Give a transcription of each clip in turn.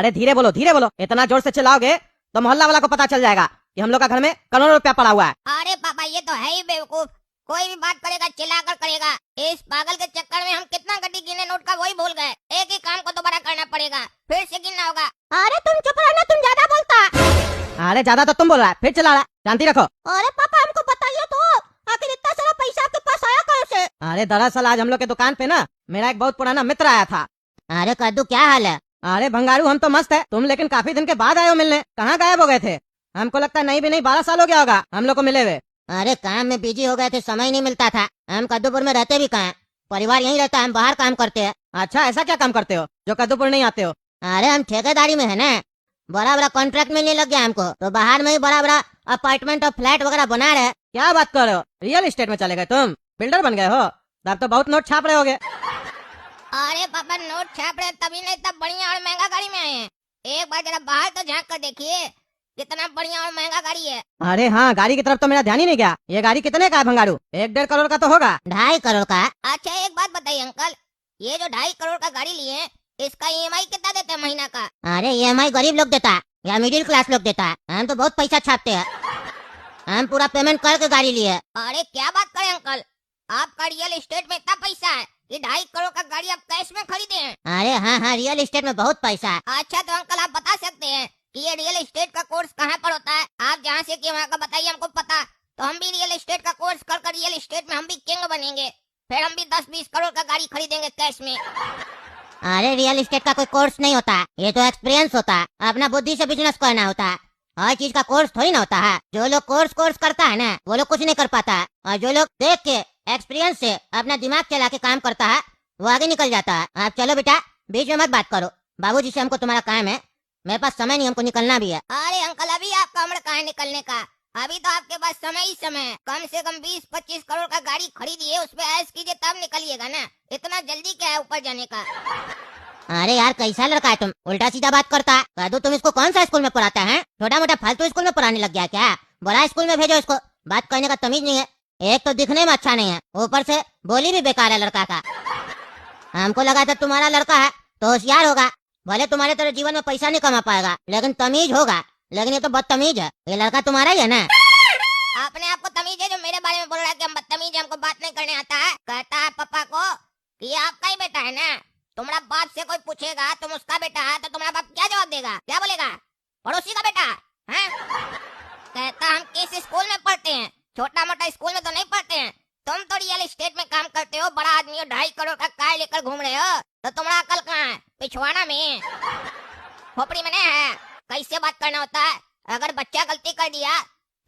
अरे धीरे बोलो, इतना जोर से चिल्लाओगे तो मोहल्ला वाला को पता चल जाएगा कि हम लोग का घर में करोड़ों रुपया पड़ा हुआ है। अरे पापा ये तो है ही बेवकूफ, कोई भी बात करेगा चिल्ला कर करेगा। इस पागल के चक्कर में हम कितना गड्डी गिने नोट का वही भूल गए। एक ही काम को दोबारा करना पड़ेगा, फिर से गिनना होगा। अरे तुम चुप रहना, तुम ज्यादा बोलता। अरे ज्यादा तो तुम बोल रहा है, फिर चिल्ला रहा है, शांति रखो। अरे पापा हमको बताइए तो, आखिर इतना सारा पैसा आपके पास आया कैसे? अरे दरअसल आज हम लोग के दुकान पे ना मेरा एक बहुत पुराना मित्र आया था। अरे कद्दू क्या हाल है? अरे भंगारू हम तो मस्त है, तुम लेकिन काफी दिन के बाद आए हो मिलने, कहाँ गायब हो गए थे? हमको लगता है नहीं भी नहीं 12 साल हो गया होगा हम लोग को मिले हुए। अरे काम में बिजी हो गए थे, समय नहीं मिलता था। हम कद्दूपुर में रहते भी कहाँ, परिवार यहीं रहता है, हम बाहर काम करते हैं। अच्छा ऐसा क्या काम करते हो जो कद्दूपुर नहीं आते हो? अरे हम ठेकेदारी में है ना, बड़ा बड़ा कॉन्ट्रैक्ट मिलने लग गया हमको, तो बाहर में ही बड़ा बड़ा अपार्टमेंट और फ्लैट वगैरह बना रहे। क्या बात कर रहे हो, रियल एस्टेट में चले गए तुम, बिल्डर बन गए हो? तब तो बहुत नोट छाप रहे होगे। अरे पापा नोट छाप रहे तभी नहीं, तब बढ़िया और महंगा गाड़ी में आए हैं। एक बार जरा बाहर तो झांक कर देखिए, कितना बढ़िया और महंगा गाड़ी है। अरे हाँ, गाड़ी की तरफ तो मेरा ध्यान ही नहीं गया। ये गाड़ी कितने का है भंगारू? 1-1.5 करोड़ का तो होगा। 2.5 करोड़ का? अच्छा एक बात बताइए अंकल, ये जो 2.5 करोड़ का गाड़ी लिए इसका ईएमआई कितना देते हैं महीना का? अरे ईएमआई गरीब लोग देता है या मिडिल क्लास लोग देता है? हम तो बहुत पैसा छापते हैं, हम पूरा पेमेंट करके गाड़ी लिए। अरे क्या बात करें अंकल, आपका रियल एस्टेट में इतना पैसा है कि 2.5 करोड़ का गाड़ी आप कैश में खरीदे हैं? अरे हाँ, रियल एस्टेट में बहुत पैसा है। अच्छा तो अंकल आप बता सकते हैं कि ये रियल एस्टेट का कोर्स कहाँ पर होता है? आप जहाँ से कि वहाँ का बताइए, हमको पता तो हम भी रियल एस्टेट का कोर्स कर रियल एस्टेट में हम भी किंग बनेंगे, फिर हम भी 10-20 करोड़ का गाड़ी खरीदेंगे कैश में। अरे रियल एस्टेट का कोई कोर्स नहीं होता, ये तो एक्सपीरियंस होता है, अपना बुद्धि से बिजनेस करना होता है। हर चीज का कोर्स थोड़ी ना होता है। जो लोग कोर्स करता है ना वो लोग कुछ नहीं कर पाता है, और जो लोग देख के एक्सपीरियंस से अपना दिमाग चला के काम करता है वो आगे निकल जाता है। आप चलो बेटा, बीच में मत बात करो, बाबूजी से हमको तुम्हारा काम है, मेरे पास समय नहीं, हमको निकलना भी है। अरे अंकल अभी आपका उम्र कहाँ है निकलने का, अभी तो आपके पास समय ही समय है। कम से कम 20-25 करोड़ का गाड़ी खरीदिए, उस पे ऐश कीजिए तब निकलिएगा ना, इतना जल्दी क्या है ऊपर जाने का? अरे यार कैसा लड़का है तुम, उल्टा सीधा बात करता है। कद्दू तुम इसको कौन सा स्कूल में पढ़ाता है? छोटा मोटा फालतू स्कूल में पढ़ाने लग गया क्या? बड़ा स्कूल में भेजो इसको, बात करने का तमीज नहीं है। एक तो दिखने में अच्छा नहीं है, ऊपर से बोली भी बेकार है लड़का का। हमको लगा था तुम्हारा लड़का है तो होशियार होगा, भले तुम्हारे तरह जीवन में पैसा नहीं कमा पाएगा लेकिन तमीज होगा, लेकिन ये तो बदतमीज है। ये लड़का तुम्हारा ही है ना? अपने आप को तमीज है जो मेरे बारे में बोल रहा है कि हम बदतमीज हैं, हमको बात नहीं करने आता है? कहता है पापा को कि ये आपका ही बेटा है ना, तुम्हारा बाप से कोई पूछेगा तुम उसका बेटा है तो तुम्हारा बाप क्या जवाब देगा? क्या बोलेगा? पड़ोसी का बेटा है? कहता हम किस स्कूल में पढ़ते हैं, छोटा मोटा स्कूल में तो नहीं पढ़ते हैं। तुम तो रियल एस्टेट में काम करते हो, बड़ा आदमी हो, 2.5 करोड़ का कार लेकर घूम रहे हो, तो तुम्हारा अकल कहाँ है? पिछवाड़ा में, खोपड़ी में नहीं है? कैसे बात करना होता है? अगर बच्चा गलती कर दिया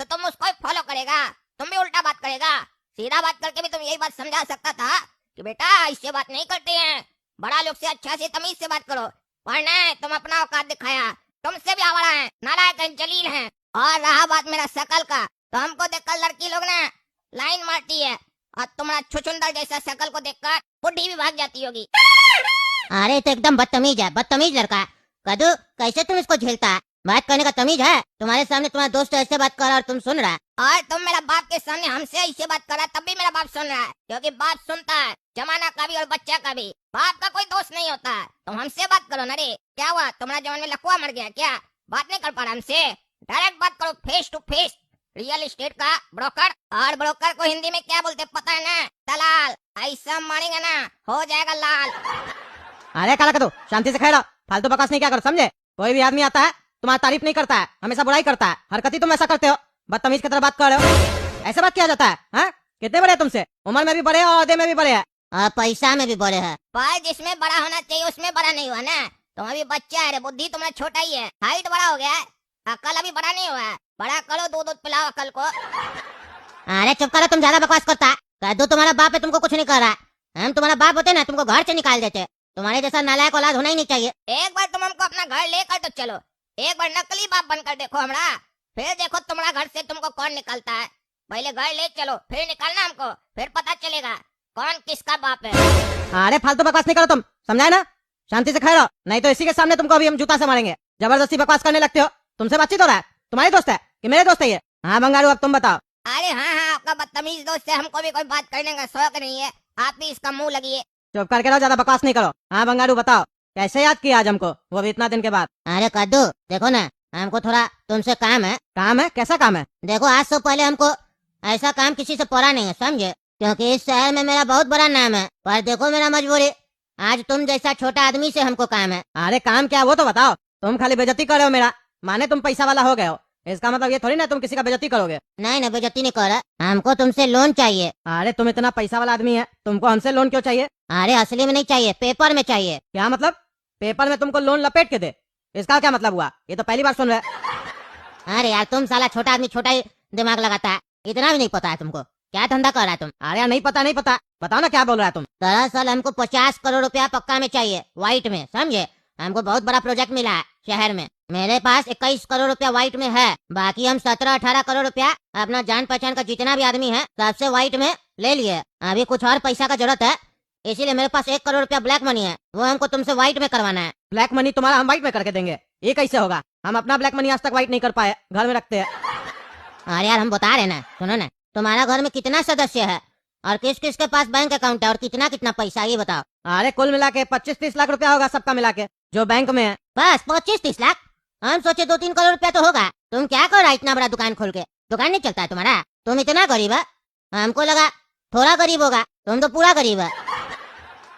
तो तुम उसको ही फॉलो करेगा, तुम भी उल्टा बात करेगा। सीधा बात करके भी तुम यही बात समझा सकता था कि बेटा इससे बात नहीं करते हैं, बड़ा लोग से अच्छा से तमीज से बात करो। पढ़ना है तुम अपना औकात दिखाया, तुमसे भी आवारा है, नालायक है, जलील है। और रहा बात मेरा शकल का, तो हमको देखकर लड़की लोग ना लाइन मारती है, और तुम्हारा छुछुंदर जैसा शकल को देखकर बुढ़ी भी भाग जाती होगी। अरे तो एकदम बदतमीज है, बदतमीज लड़का। कद्दू कैसे तुम इसको झेलता है? बात करने का तमीज है? तुम्हारे सामने तुम्हारा दोस्त ऐसे बात कर रहा और तुम सुन रहा है। और तुम मेरा बाप के सामने हमसे ऐसे बात कर रहा है, तब भी मेरा बाप सुन रहा है, क्योंकि बाप सुनता है, जमाना का भी और बच्चा का भी। बाप का कोई दोस्त नहीं होता है। तुम हमसे बात करो ना रे, क्या हुआ तुम्हारा जवान में लकवा मर गया क्या? बात नहीं कर पा रहा हमसे? डायरेक्ट बात करो, face to face. Real estate का ब्रोकर, और ब्रोकर को हिंदी में क्या बोलते पता है ना? दलाल। ऐसा मारेंगे ना हो जाएगा लाल। अरे काला कद्दू शांति से खा रहो, फालतू बकवास नहीं क्या करो, समझे? कोई भी आदमी आता है तुम्हारी तारीफ नहीं करता है, हमेशा बुराई करता है। हरकत ही तुम ऐसा करते हो, बदतमीज की तरह बात कर रहे हो। ऐसे बात किया जाता है? हाँ? कितने बड़े तुमसे, उम्र में भी बड़े और औहदे में भी बड़े हैं, और पैसा में भी बड़े हैं। पर जिसमें बड़ा होना चाहिए उसमें बड़ा नहीं हुआ ना। तुम अभी बच्चा है रे, बुद्धि तुम्हारा छोटा ही है, हाइट बड़ा हो गया है, अकल अभी बड़ा नहीं हुआ है। बड़ा करो, दूध पिलाओ अकल को। अरे चुप करो, तुम ज्यादा बकवास करता है। कद्दू तुम्हारा बाप है, तुमको कुछ नहीं कर रहा है। हम तुम्हारा बाप होते ना तुमको घर से निकाल देते। तुम्हारे जैसा नालायक औलाद होना ही नहीं चाहिए। एक बार तुम हमको अपना घर लेकर तो चलो, एक बार नकली बाप बनकर देखो हमरा, फिर देखो तुम्हारा घर से तुमको कौन निकलता है। पहले घर ले चलो, फिर निकालना हमको, फिर पता चलेगा कौन किसका बाप है। अरे फालतू बकवास नहीं करो तुम, समझाए ना? शांति से खा रहो, नहीं तो इसी के सामने तुमको अभी हम जूता से मारेंगे। जबरदस्ती बकवास करने लगते हो। तुमसे बातचीत हो रहा है, तुम्हारी दोस्त है कि मेरे दोस्त है ये? हाँ भंगारू अब तुम बताओ। अरे हाँ, आपका बदतमीज दोस्त है, हमको भी कोई बात करने का शौक नहीं है, आप भी इसका मुंह लगिए। चुप करके रहो, ज्यादा बकवास नहीं करो। हाँ भंगारू बताओ, कैसे याद किया आज हमको, वो भी इतना दिन के बाद? अरे कद्दू देखो ना, हमको थोड़ा तुमसे काम है। काम है? कैसा काम है? देखो आज से पहले हमको ऐसा काम किसी से पड़ा नहीं है, समझे? क्योंकि इस शहर में मेरा बहुत बड़ा नाम है। पर देखो मेरा मजबूरी, आज तुम जैसा छोटा आदमी से हमको काम है। अरे काम क्या वो तो बताओ। तुम खाली बेइज्जती कर रहे हो मेरा, माने तुम पैसा वाला हो गए हो, इसका मतलब ये थोड़ी ना तुम किसी का बेइज्जती करोगे। नहीं नहीं, बेइज्जती नहीं कर रहा, हमको तुमसे लोन चाहिए। अरे तुम इतना पैसा वाला आदमी है, तुमको हमसे लोन क्यों चाहिए? अरे असली में नहीं चाहिए, पेपर में चाहिए। क्या मतलब? पेपर में तुमको लोन लपेट के दे, इसका क्या मतलब हुआ? ये तो पहली बार सुन रहे। अरे यार तुम साला छोटा आदमी छोटा ही दिमाग लगाता है, इतना भी नहीं पता है तुमको क्या धंधा कर रहा है तुम। अरे यार नहीं पता नहीं पता, बताओ ना क्या बोल रहा है तुम। दरअसल हमको 50 करोड़ रुपया पक्का में चाहिए, व्हाइट में, समझे? हमको बहुत बड़ा प्रोजेक्ट मिला है शहर में। मेरे पास 21 करोड़ रुपया व्हाइट में है, बाकी हम 17-18 करोड़ रुपया अपना जान पहचान का जितना भी आदमी है सबसे व्हाइट में ले लिए। अभी कुछ और पैसा का जरूरत है, इसीलिए मेरे पास 1 करोड़ रुपया ब्लैक मनी है, वो हमको तुमसे व्हाइट में करवाना है। ब्लैक मनी तुम्हारा हम व्हाइट में करके देंगे? ये कैसे होगा? हम अपना ब्लैक मनी आज तक व्हाइट नहीं कर पाए, घर में रखते हैं। अरे यार हम बता रहे ना, सुनो ना, तुम्हारा घर में कितना सदस्य है और किस किस के पास बैंक अकाउंट है और कितना कितना पैसा, ये बताओ। अरे कुल मिला के 25-30 लाख रुपया होगा सबका मिला के, जो बैंक में है। बस 25-30 लाख? हम सोचे 2-3 करोड़ रुपया तो होगा। तुम क्या कर रहा है इतना बड़ा दुकान खोल के? दुकान नहीं चलता है तुम्हारा? तुम इतना गरीब है? हमको लगा थोड़ा गरीब होगा, तुम तो पूरा गरीब है।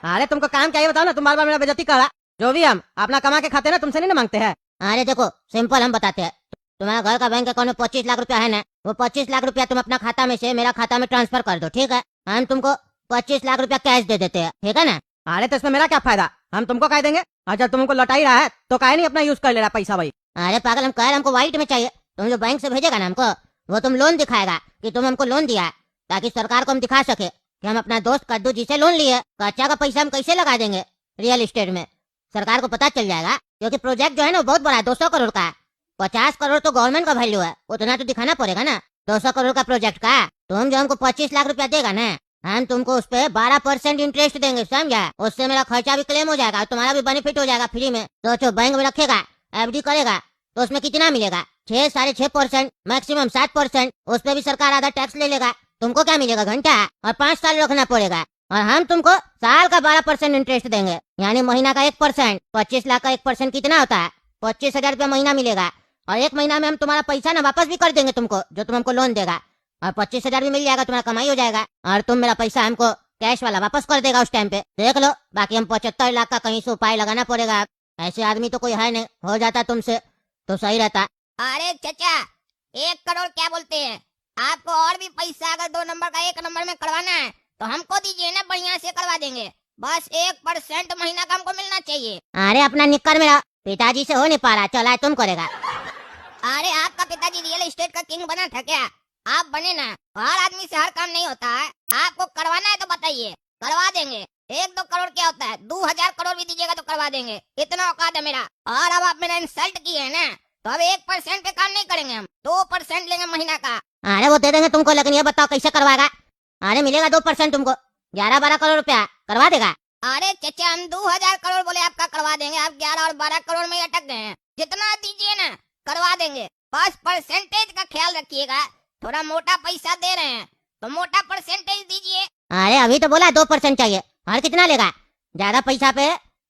अरे तुमको काम क्या है बताओ ना, तुम बार बार मेरा बेइज्जती कर रहा। जो भी हम अपना कमा के खाते ना, तुमसे नहीं ना मांगते हैं। अरे देखो सिंपल हम बताते हैं, तुम्हारा घर का बैंक अकाउंट में 25 लाख रुपया है ना, वो 25 लाख रुपया तुम अपना खाता में से मेरा खाता में ट्रांसफर कर दो, ठीक है? हम तुमको 25 लाख रुपया कैश दे देते हैं, ठीक है ना? अरे तो इसमें मेरा क्या फायदा, हम तुमको कह देंगे। और जब तुमको लौटा ही रहा है तो काहे नहीं अपना यूज कर ले रहा पैसा भाई। अरे पागल, हम कह रहे हमको व्हाइट में चाहिए। तुम जो बैंक से भेजेगा ना हमको, वो तुम लोन दिखाएगा कि तुम हमको लोन दिया है, ताकि सरकार को हम दिखा सके कि हम अपना दोस्त कद्दू जी से लोन लिए। कच्चा का पैसा हम कैसे लगा देंगे रियल एस्टेट में, सरकार को पता चल जाएगा। क्योंकि प्रोजेक्ट जो है ना वो बहुत बड़ा है, 200 करोड़ का है। 50 करोड़ तो गवर्नमेंट का वैल्यू है, उतना तो दिखाना पड़ेगा ना 200 करोड़ का प्रोजेक्ट का। तुम जो हमको 25 लाख रुपया देगा ना, हम तुमको उस पे 12% इंटरेस्ट देंगे, समझा? उससे मेरा खर्चा भी क्लेम हो जाएगा और तुम्हारा भी बेनिफिट हो जाएगा फ्री में। सोचो बैंक में रखेगा, एफडी करेगा तो उसमें कितना मिलेगा? 6-6.5%, मैक्सिमम 7%। उस पे भी सरकार आधा टैक्स ले लेगा, तुमको क्या मिलेगा? घंटा। और 5 साल रखना पड़ेगा और हम तुमको साल का 12% इंटरेस्ट देंगे, यानी महीना का 1%। 25 लाख का 1% कितना होता है? 25,000 रुपया महीना मिलेगा। और 1 महीना में हम तुम्हारा पैसा ना वापस भी कर देंगे तुमको, जो तुम हमको लोन देगा। और 25,000 भी मिल जाएगा, तुम्हारा कमाई हो जाएगा। और तुम मेरा पैसा हमको कैश वाला वापस कर देगा उस टाइम पे, देख लो। बाकी हम 75 लाख का कहीं से उपाय लगाना पड़ेगा। ऐसे आदमी तो कोई है नहीं, हो जाता तुमसे तो सही रहता। अरे चचा, 1 करोड़ क्या बोलते हैं? आपको और भी पैसा अगर 2 नंबर का 1 नंबर में करवाना है तो हमको दीजिए ना, बढ़िया से करवा देंगे। बस 1% महीना का हमको मिलना चाहिए। अरे अपना निक्कर मेरा पिताजी से हो नहीं पा रहा, चला तुम करेगा। अरे आपका पिताजी रियल एस्टेट का किंग बना था क्या? आप बने ना, हर आदमी से हर काम नहीं होता है। आपको करवाना है तो बताइए, करवा देंगे। 1-2 करोड़ क्या होता है, 2000 करोड़ भी दीजिएगा तो करवा देंगे, इतना औकात है मेरा। और अब आप मेरा इंसल्ट किए है ना, तो अब 1% पे काम नहीं करेंगे, हम 2% लेंगे महीना का। अरे वो दे देंगे तुमको, लेकिन ये बताओ कैसे करवाएगा? अरे मिलेगा 2% तुमको, 11-12 करोड़ रुपया करवा देगा। अरे चचा, हम 2000 करोड़ बोले आपका करवा देंगे, आप 11 और 12 करोड़ में ही अटक गए हैं। जितना दीजिए ना करवा देंगे, बस परसेंटेज का ख्याल रखिएगा। थोड़ा मोटा पैसा दे रहे हैं तो मोटा परसेंटेज दीजिए। अरे अभी तो बोला 2% चाहिए, और कितना लेगा? ज्यादा पैसा पे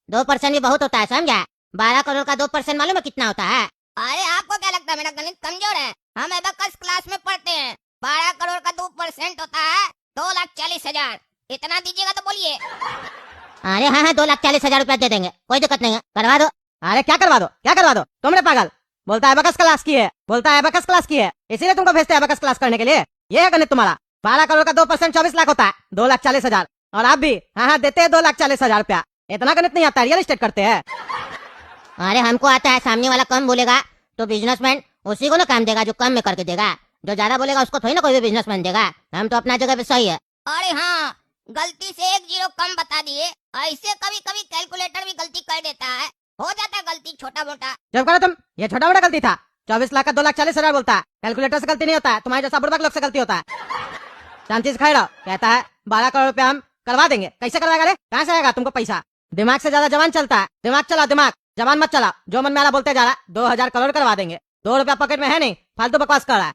2% भी बहुत होता है, समझा? 12 करोड़ का 2% मालूम है कितना होता है? अरे आपको क्या लगता है मेरा गणित कमजोर है? हम एबेकस क्लास में पढ़ते हैं। 12 करोड़ का 2% होता है 2,40,000। इतना दीजिएगा तो बोलिए। अरे हाँ हाँ, 2,40,000 रुपया दे देंगे, कोई दिक्कत नहीं है, करवा दो। अरे क्या करवा दो, क्या करवा दो? तुमने पागल, बोलता है एबेकस क्लास की है, बोलता है एबेकस क्लास की है, इसीलिए तुमको भेजते हैं एबेकस क्लास करने के लिए। ये है गणित तुम्हारा। 12 करोड़ का 2% 24 लाख होता है, 2,40,000। और आप भी हाँ देते हैं 2,40,000 रुपया। इतना गणित नहीं आता, रियल एस्टेट करते हैं। अरे हमको आता है, सामने वाला कम बोलेगा तो बिजनेसमैन उसी को ना काम देगा जो कम में करके देगा। जो ज्यादा बोलेगा उसको थोड़ी ना कोई भी बिजनेसमैन देगा। हम तो अपना जगह पे सही है। अरे हाँ, गलती से 1 जीरो कम बता दिए। ऐसे कभी कभी कैलकुलेटर भी गलती कर देता है, हो जाता है गलती छोटा मोटा। जब करो तुम, ये छोटा मोटा गलती था। 24 लाख का 2,40,000 बोलता है, कैलकुलेटर से गलती नहीं होता है, तुम्हारे जैसा बुड़बक लोग से गलती होता है। शांति से खड़े रहो। कहता है 12 करोड़ रुपया हम करवा देंगे। कैसे करवाएगा रे? कहाँ से आएगा तुमको पैसा? दिमाग से ज्यादा जवान चलता है, दिमाग चला, दिमाग जवान मत चला। जो मन में आ रहा बोलते जा रहा। 2,000 करोड़ करवा देंगे, 2 रुपया पॉकेट में है नहीं, फालतू बकवास कर रहा है।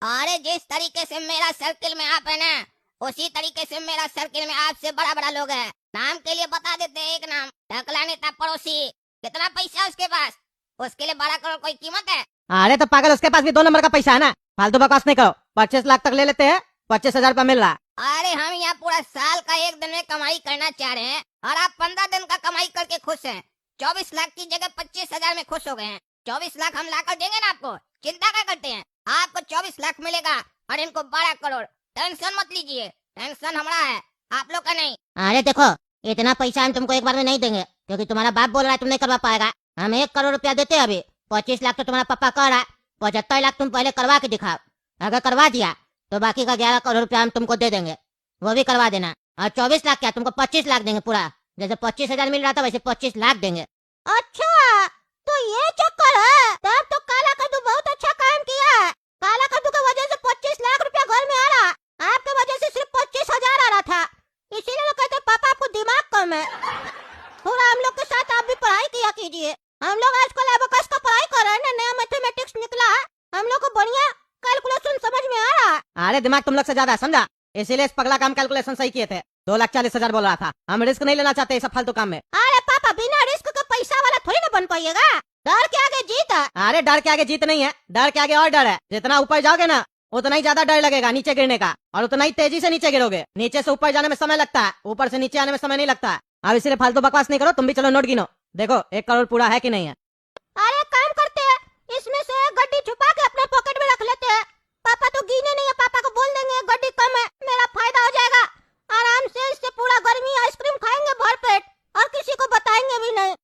अरे जिस तरीके से मेरा सर्किल में आप है ना, उसी तरीके से मेरा सर्किल में आपसे बड़ा बड़ा लोग है। नाम के लिए बता देते हैं एक नाम, ढकला नेता पड़ोसी। कितना पैसा है उसके पास? उसके लिए 12 करोड़ कोई कीमत है? अरे तो पागल, उसके पास भी 2 नंबर का पैसा है ना। फालतू बकवास नहीं करो। 25 लाख तक ले लेते हैं, 25,000 रुपया मिल रहा है। अरे हम यहाँ पूरा साल का एक दिन में कमाई करना चाह रहे हैं और आप 15 दिन का कमाई करके खुश हैं। 24 लाख की जगह 25,000 में खुश हो गए हैं। 24 लाख हम लाकर देंगे ना आपको, चिंता क्या करते हैं? आपको 24 लाख मिलेगा और इनको 12 करोड़। टेंशन मत लीजिए, टेंशन हमारा है, आप लोग का नहीं। अरे देखो, इतना पैसा हम तुमको एक बार में नहीं देंगे, क्योंकि तुम्हारा बाप बोल रहा है तुम नहीं करवा पाएगा। हम 1 करोड़ रुपया देते हैं अभी। 25 लाख तो तुम्हारा पापा कह रहा है, 75 लाख तुम पहले करवा के दिखाओ। अगर करवा दिया तो बाकी का 11 करोड़ रुपया हम तुमको दे देंगे, वो भी करवा देना। और 24 लाख क्या, तुमको 25 लाख देंगे पूरा। जैसे 25,000 मिल रहा था वैसे 25 लाख देंगे। अच्छा, तो ये चक्कर है। तब तो काला कद्दू बहुत अच्छा काम किया है। काला कद्दू की वजह से 25 लाख रुपया घर में आ रहा, आपके वजह से सिर्फ 25,000 आ रहा था। इसीलिए लोग कहते हैं पापा आपको दिमाग कम है। थोड़ा हम लोग के साथ आप भी पढ़ाई किया कीजिए। हम लोग आजकल एबेकस का पढ़ाई कर रहे हैं ना, नया मैथमेटिक्स निकला है, हम लोग को बढ़िया कैलकुलेशन समझ में आ रहा है। अरे दिमाग तुम लोग से ज्यादा है, समझा? इसीलिए इस पगला काम कैलकुलेशन सही किए थे। 2,40,000 बोल रहा था। हम रिस्क नहीं लेना चाहते इस फालतू काम में। अरे पापा, बिना रिस्क के पैसा वाला थोड़ी ना बन पाइएगा। डर के आगे जीत है। अरे डर के आगे जीत नहीं है, डर के आगे और डर है। जितना ऊपर जाओगे ना, उतना ही ज्यादा डर लगेगा नीचे गिरने का, और उतना ही तेजी से नीचे गिरोगे। नीचे से ऊपर जाने में समय लगता है, ऊपर से नीचे आने में समय नहीं लगता। अब इसीलिए फालतू बकवास नहीं करो, तुम भी चलो नोट गिनो, देखो 1 करोड़ पूरा है कि नहीं है। अरे काम करते हैं, इसमें से एक गड्डी छुपा के अपने पॉकेट में रख लेते हैं। पापा तो गिने नहीं है, पापा को बोल देंगे गड्डी कम है, मेरा फायदा हो जाएगा। आराम से इससे पूरा गर्मी आइसक्रीम खाएंगे भर पेट, और किसी को बताएंगे भी नहीं।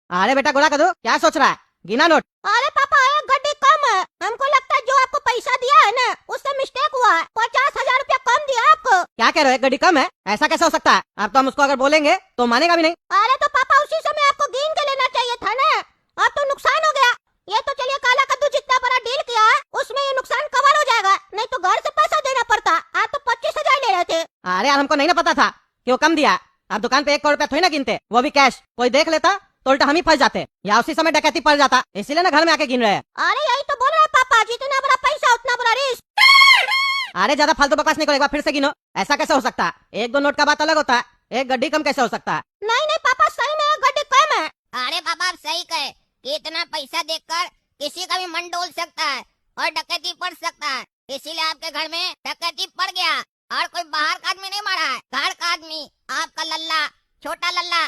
अरे बेटा गोला कदू, क्या सोच रहा है? गिना नोट। अरे पापा, एक गड्डी कम है। हमको लगता है जो आपको पैसा दिया है ना, उससे मिस्टेक हुआ है। 50,000 रुपया कम दिया आपको। क्या कह रहे हो, 1 गड्डी कम है? ऐसा कैसे हो सकता है? अब तो हम उसको अगर बोलेंगे तो मानेगा भी नहीं। अरे तो पापा, उसी समय आपको गिन के लेना चाहिए था ना। अब तो नुकसान हो गया। ये तो चलिए काला कद्दू जितना बड़ा डील किया है, उसमें ये नुकसान कवर हो जाएगा, नहीं तो घर से पैसा देना पड़ता। आप तो 25,000 ले रहे थे। अरे यार, हमको नहीं ना पता था क्यों कम दिया। अब दुकान पे 1 करोड़ रुपया थोड़ी ना गिनते, वो भी कैश। कोई देख लेता तो उल्टा हम ही फंस जाते, या उसी समय डकैती पड़ जाता। इसीलिए ना घर में आके गिन रहे हैं। अरे यही तो बोल रहे हैं पापा, जितना बड़ा पैसा उतना बड़ा रिस्क। अरे ज्यादा फालतू बकवास नहीं करो, एक बार फिर से गिनो। ऐसा कैसे हो सकता है? 1-2 नोट का बात अलग होता है, 1 गड्डी कम कैसे हो सकता है? नहीं नहीं पापा, सही में एक गड्डी कम है। अरे बाबा, आप सही कहे कि इतना पैसा देखकर किसी का भी मन डोल सकता है और डकैती पड़ सकता है। इसीलिए आपके घर में डकैती पड़ गया, और कोई बाहर का आदमी नहीं मारा है, घर का आदमी, आपका लल्ला, छोटा लल्ला,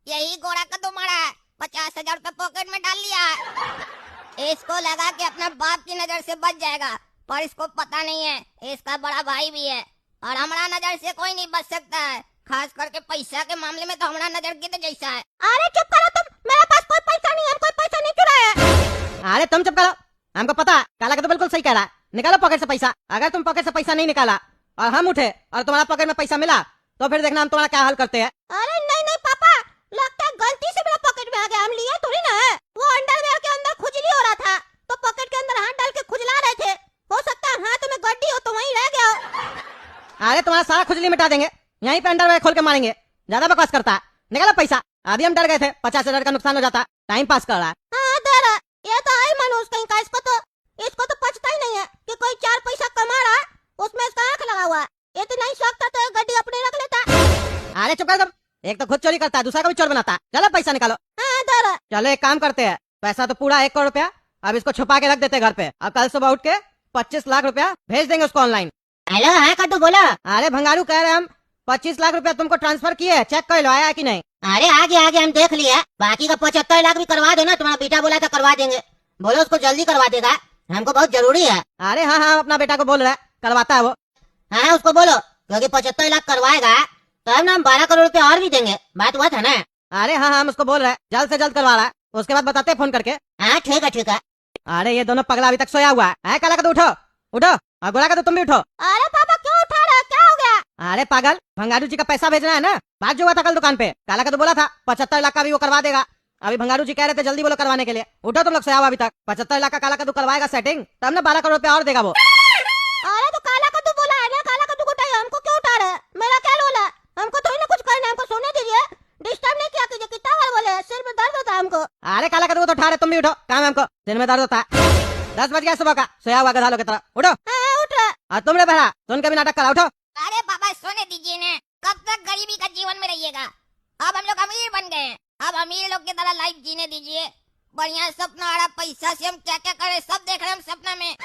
यही गोरा कद्दू मारा है। 50,000 रुपए पॉकेट में डाल लिया है। इसको लगा कि अपना बाप की नजर से बच जाएगा, पर इसको पता नहीं है इसका बड़ा भाई भी है, और हमारा नजर से कोई नहीं बच सकता है। खास करके पैसा के मामले में तो हमारा नजर गिद्ध जैसा है। अरे चुप करो तुम, मेरे पास कोई पैसा नहीं है, हम कोई पैसा नहीं चुराया। अरे तुम चुप करो, हमको पता है काला कद्दू बिल्कुल सही कह रहा है। निकालो पॉकेट से पैसा। अगर तुम पॉकेट से पैसा नहीं निकाला और हम उठे और तुम्हारा पॉकेट में पैसा मिला, तो फिर देखना हम तुम्हारा क्या हाल करते हैं। अरे नहीं नहीं पापा, लगता है गलती से मेरा पॉकेट में आ गया, हम लिए थोड़ी ना है। वो अंडरवेयर के अंदर खुजली हो रहा था, तो पॉकेट के अंदर हाथ डाल के खुजला रहे थे। हो सकता है हाथ में गड्डी हो तो वहीं रह गया हो। अरे तुम्हारा सारा खुजली मिटा देंगे, यहीं पे अंडरवेयर खोल के मारेंगे। ज्यादा बकवास करता है, निकालो पैसा। अभी हम डर गए थे 50,000 का नुकसान हो जाता। टाइम पास कर रहा है। हाँ दर, ये तो है मनुष्य कहीं का। इसको तो पछता ही नहीं है कि कोई 4 पैसा कमा रहा है, उसमें इसका आंख लगा हुआ है। ये तो नहीं सकता तो एक गड्डी अपने रख लेता। अरे चुप कर तुम, एक तो खुद चोरी करता है, दूसरा का भी चोर बनाता है। चलो पैसा निकालो। हाँ दर, चलो एक काम करते हैं, पैसा तो पूरा 1 करोड़ रुपया, अब इसको छुपा के रख देते घर पे, और कल सुबह उठ के 25 लाख रुपया भेज देंगे उसको ऑनलाइन। हेलो, हाँ कद्दू बोलो। अरे भंगारू कह रहे हम 25 लाख रुपया तुमको ट्रांसफर किए, चेक कर लो आया कि नहीं। अरे आगे आगे हम देख लिया, बाकी का 75 लाख भी करवा दो ना, तुम्हारा बेटा बोला था करवा देंगे। बोलो उसको जल्दी करवा देगा, हमको बहुत जरूरी है। अरे हाँ हाँ, अपना बेटा को बोल रहा है, करवाता है वो। हाँ उसको बोलो, क्योंकि 75 लाख करवाएगा तो हम ना 12 करोड़ रुपए और भी देंगे। बात हुआ था ना। अरे हाँ हाँ, हम उसको बोल रहे हैं जल्द से जल्द करवा रहा है, उसके बाद बताते हैं फोन करके। हाँ ठीक है ठीक है। अरे ये दोनों पगला अभी तक सोया हुआ है। काला का तो उठो उठो, और गोरा का तो तुम भी उठो। अरे पापा क्यों उठा रहे हो, क्या हो गया? अरे पागल, भंगारू जी का पैसा भेजना है ना। बात जो हुआ था कल दुकान पे, काला का तो बोला था 75 लाख का भी वो करवा देगा। अभी भंगारू जी कह रहे थे जल्दी बोलो करवाने के लिए। उठो तुम लोग, सोया हुआ अभी तक। 75 लाख का काला कद्दू करवाएगा सेटिंग, तब ना 12 करोड़ रुपया और देगा वो। अरे तो काला कद्दू बोला है ना, काला कद्दू को उठाइए, हमको क्यों उठा रहे हैं? मेरा क्या रोल है? हमको थोड़ी ना कुछ करना है, हमको सोने दीजिए, डिस्टर्ब नहीं किया कीजिए। कितना बार बोले, सिर में दर्द होता है हमको। अरे काला कद्दू को तो उठा रहे, तुम भी उठो, काम है हमको, दिन में दर्द होता है। 10 बज गया सुबह का, सोया हुआ गधालों की तरह। उठो। हाँ उठ रहा। और तुम रे बहरा, सुन के भी नाटक करा, उठो। अरे बाबा सोने दीजिए ना, कब तक गरीबी का जीवन में रहिएगा? अब हम लोग अमीर बन गए हैं, अब अमीर लोग की तरह लाइफ जीने दीजिए। बढ़िया सपना आ रहा, पैसा से हम क्या क्या करें सब देख रहे हैं हम सपना में।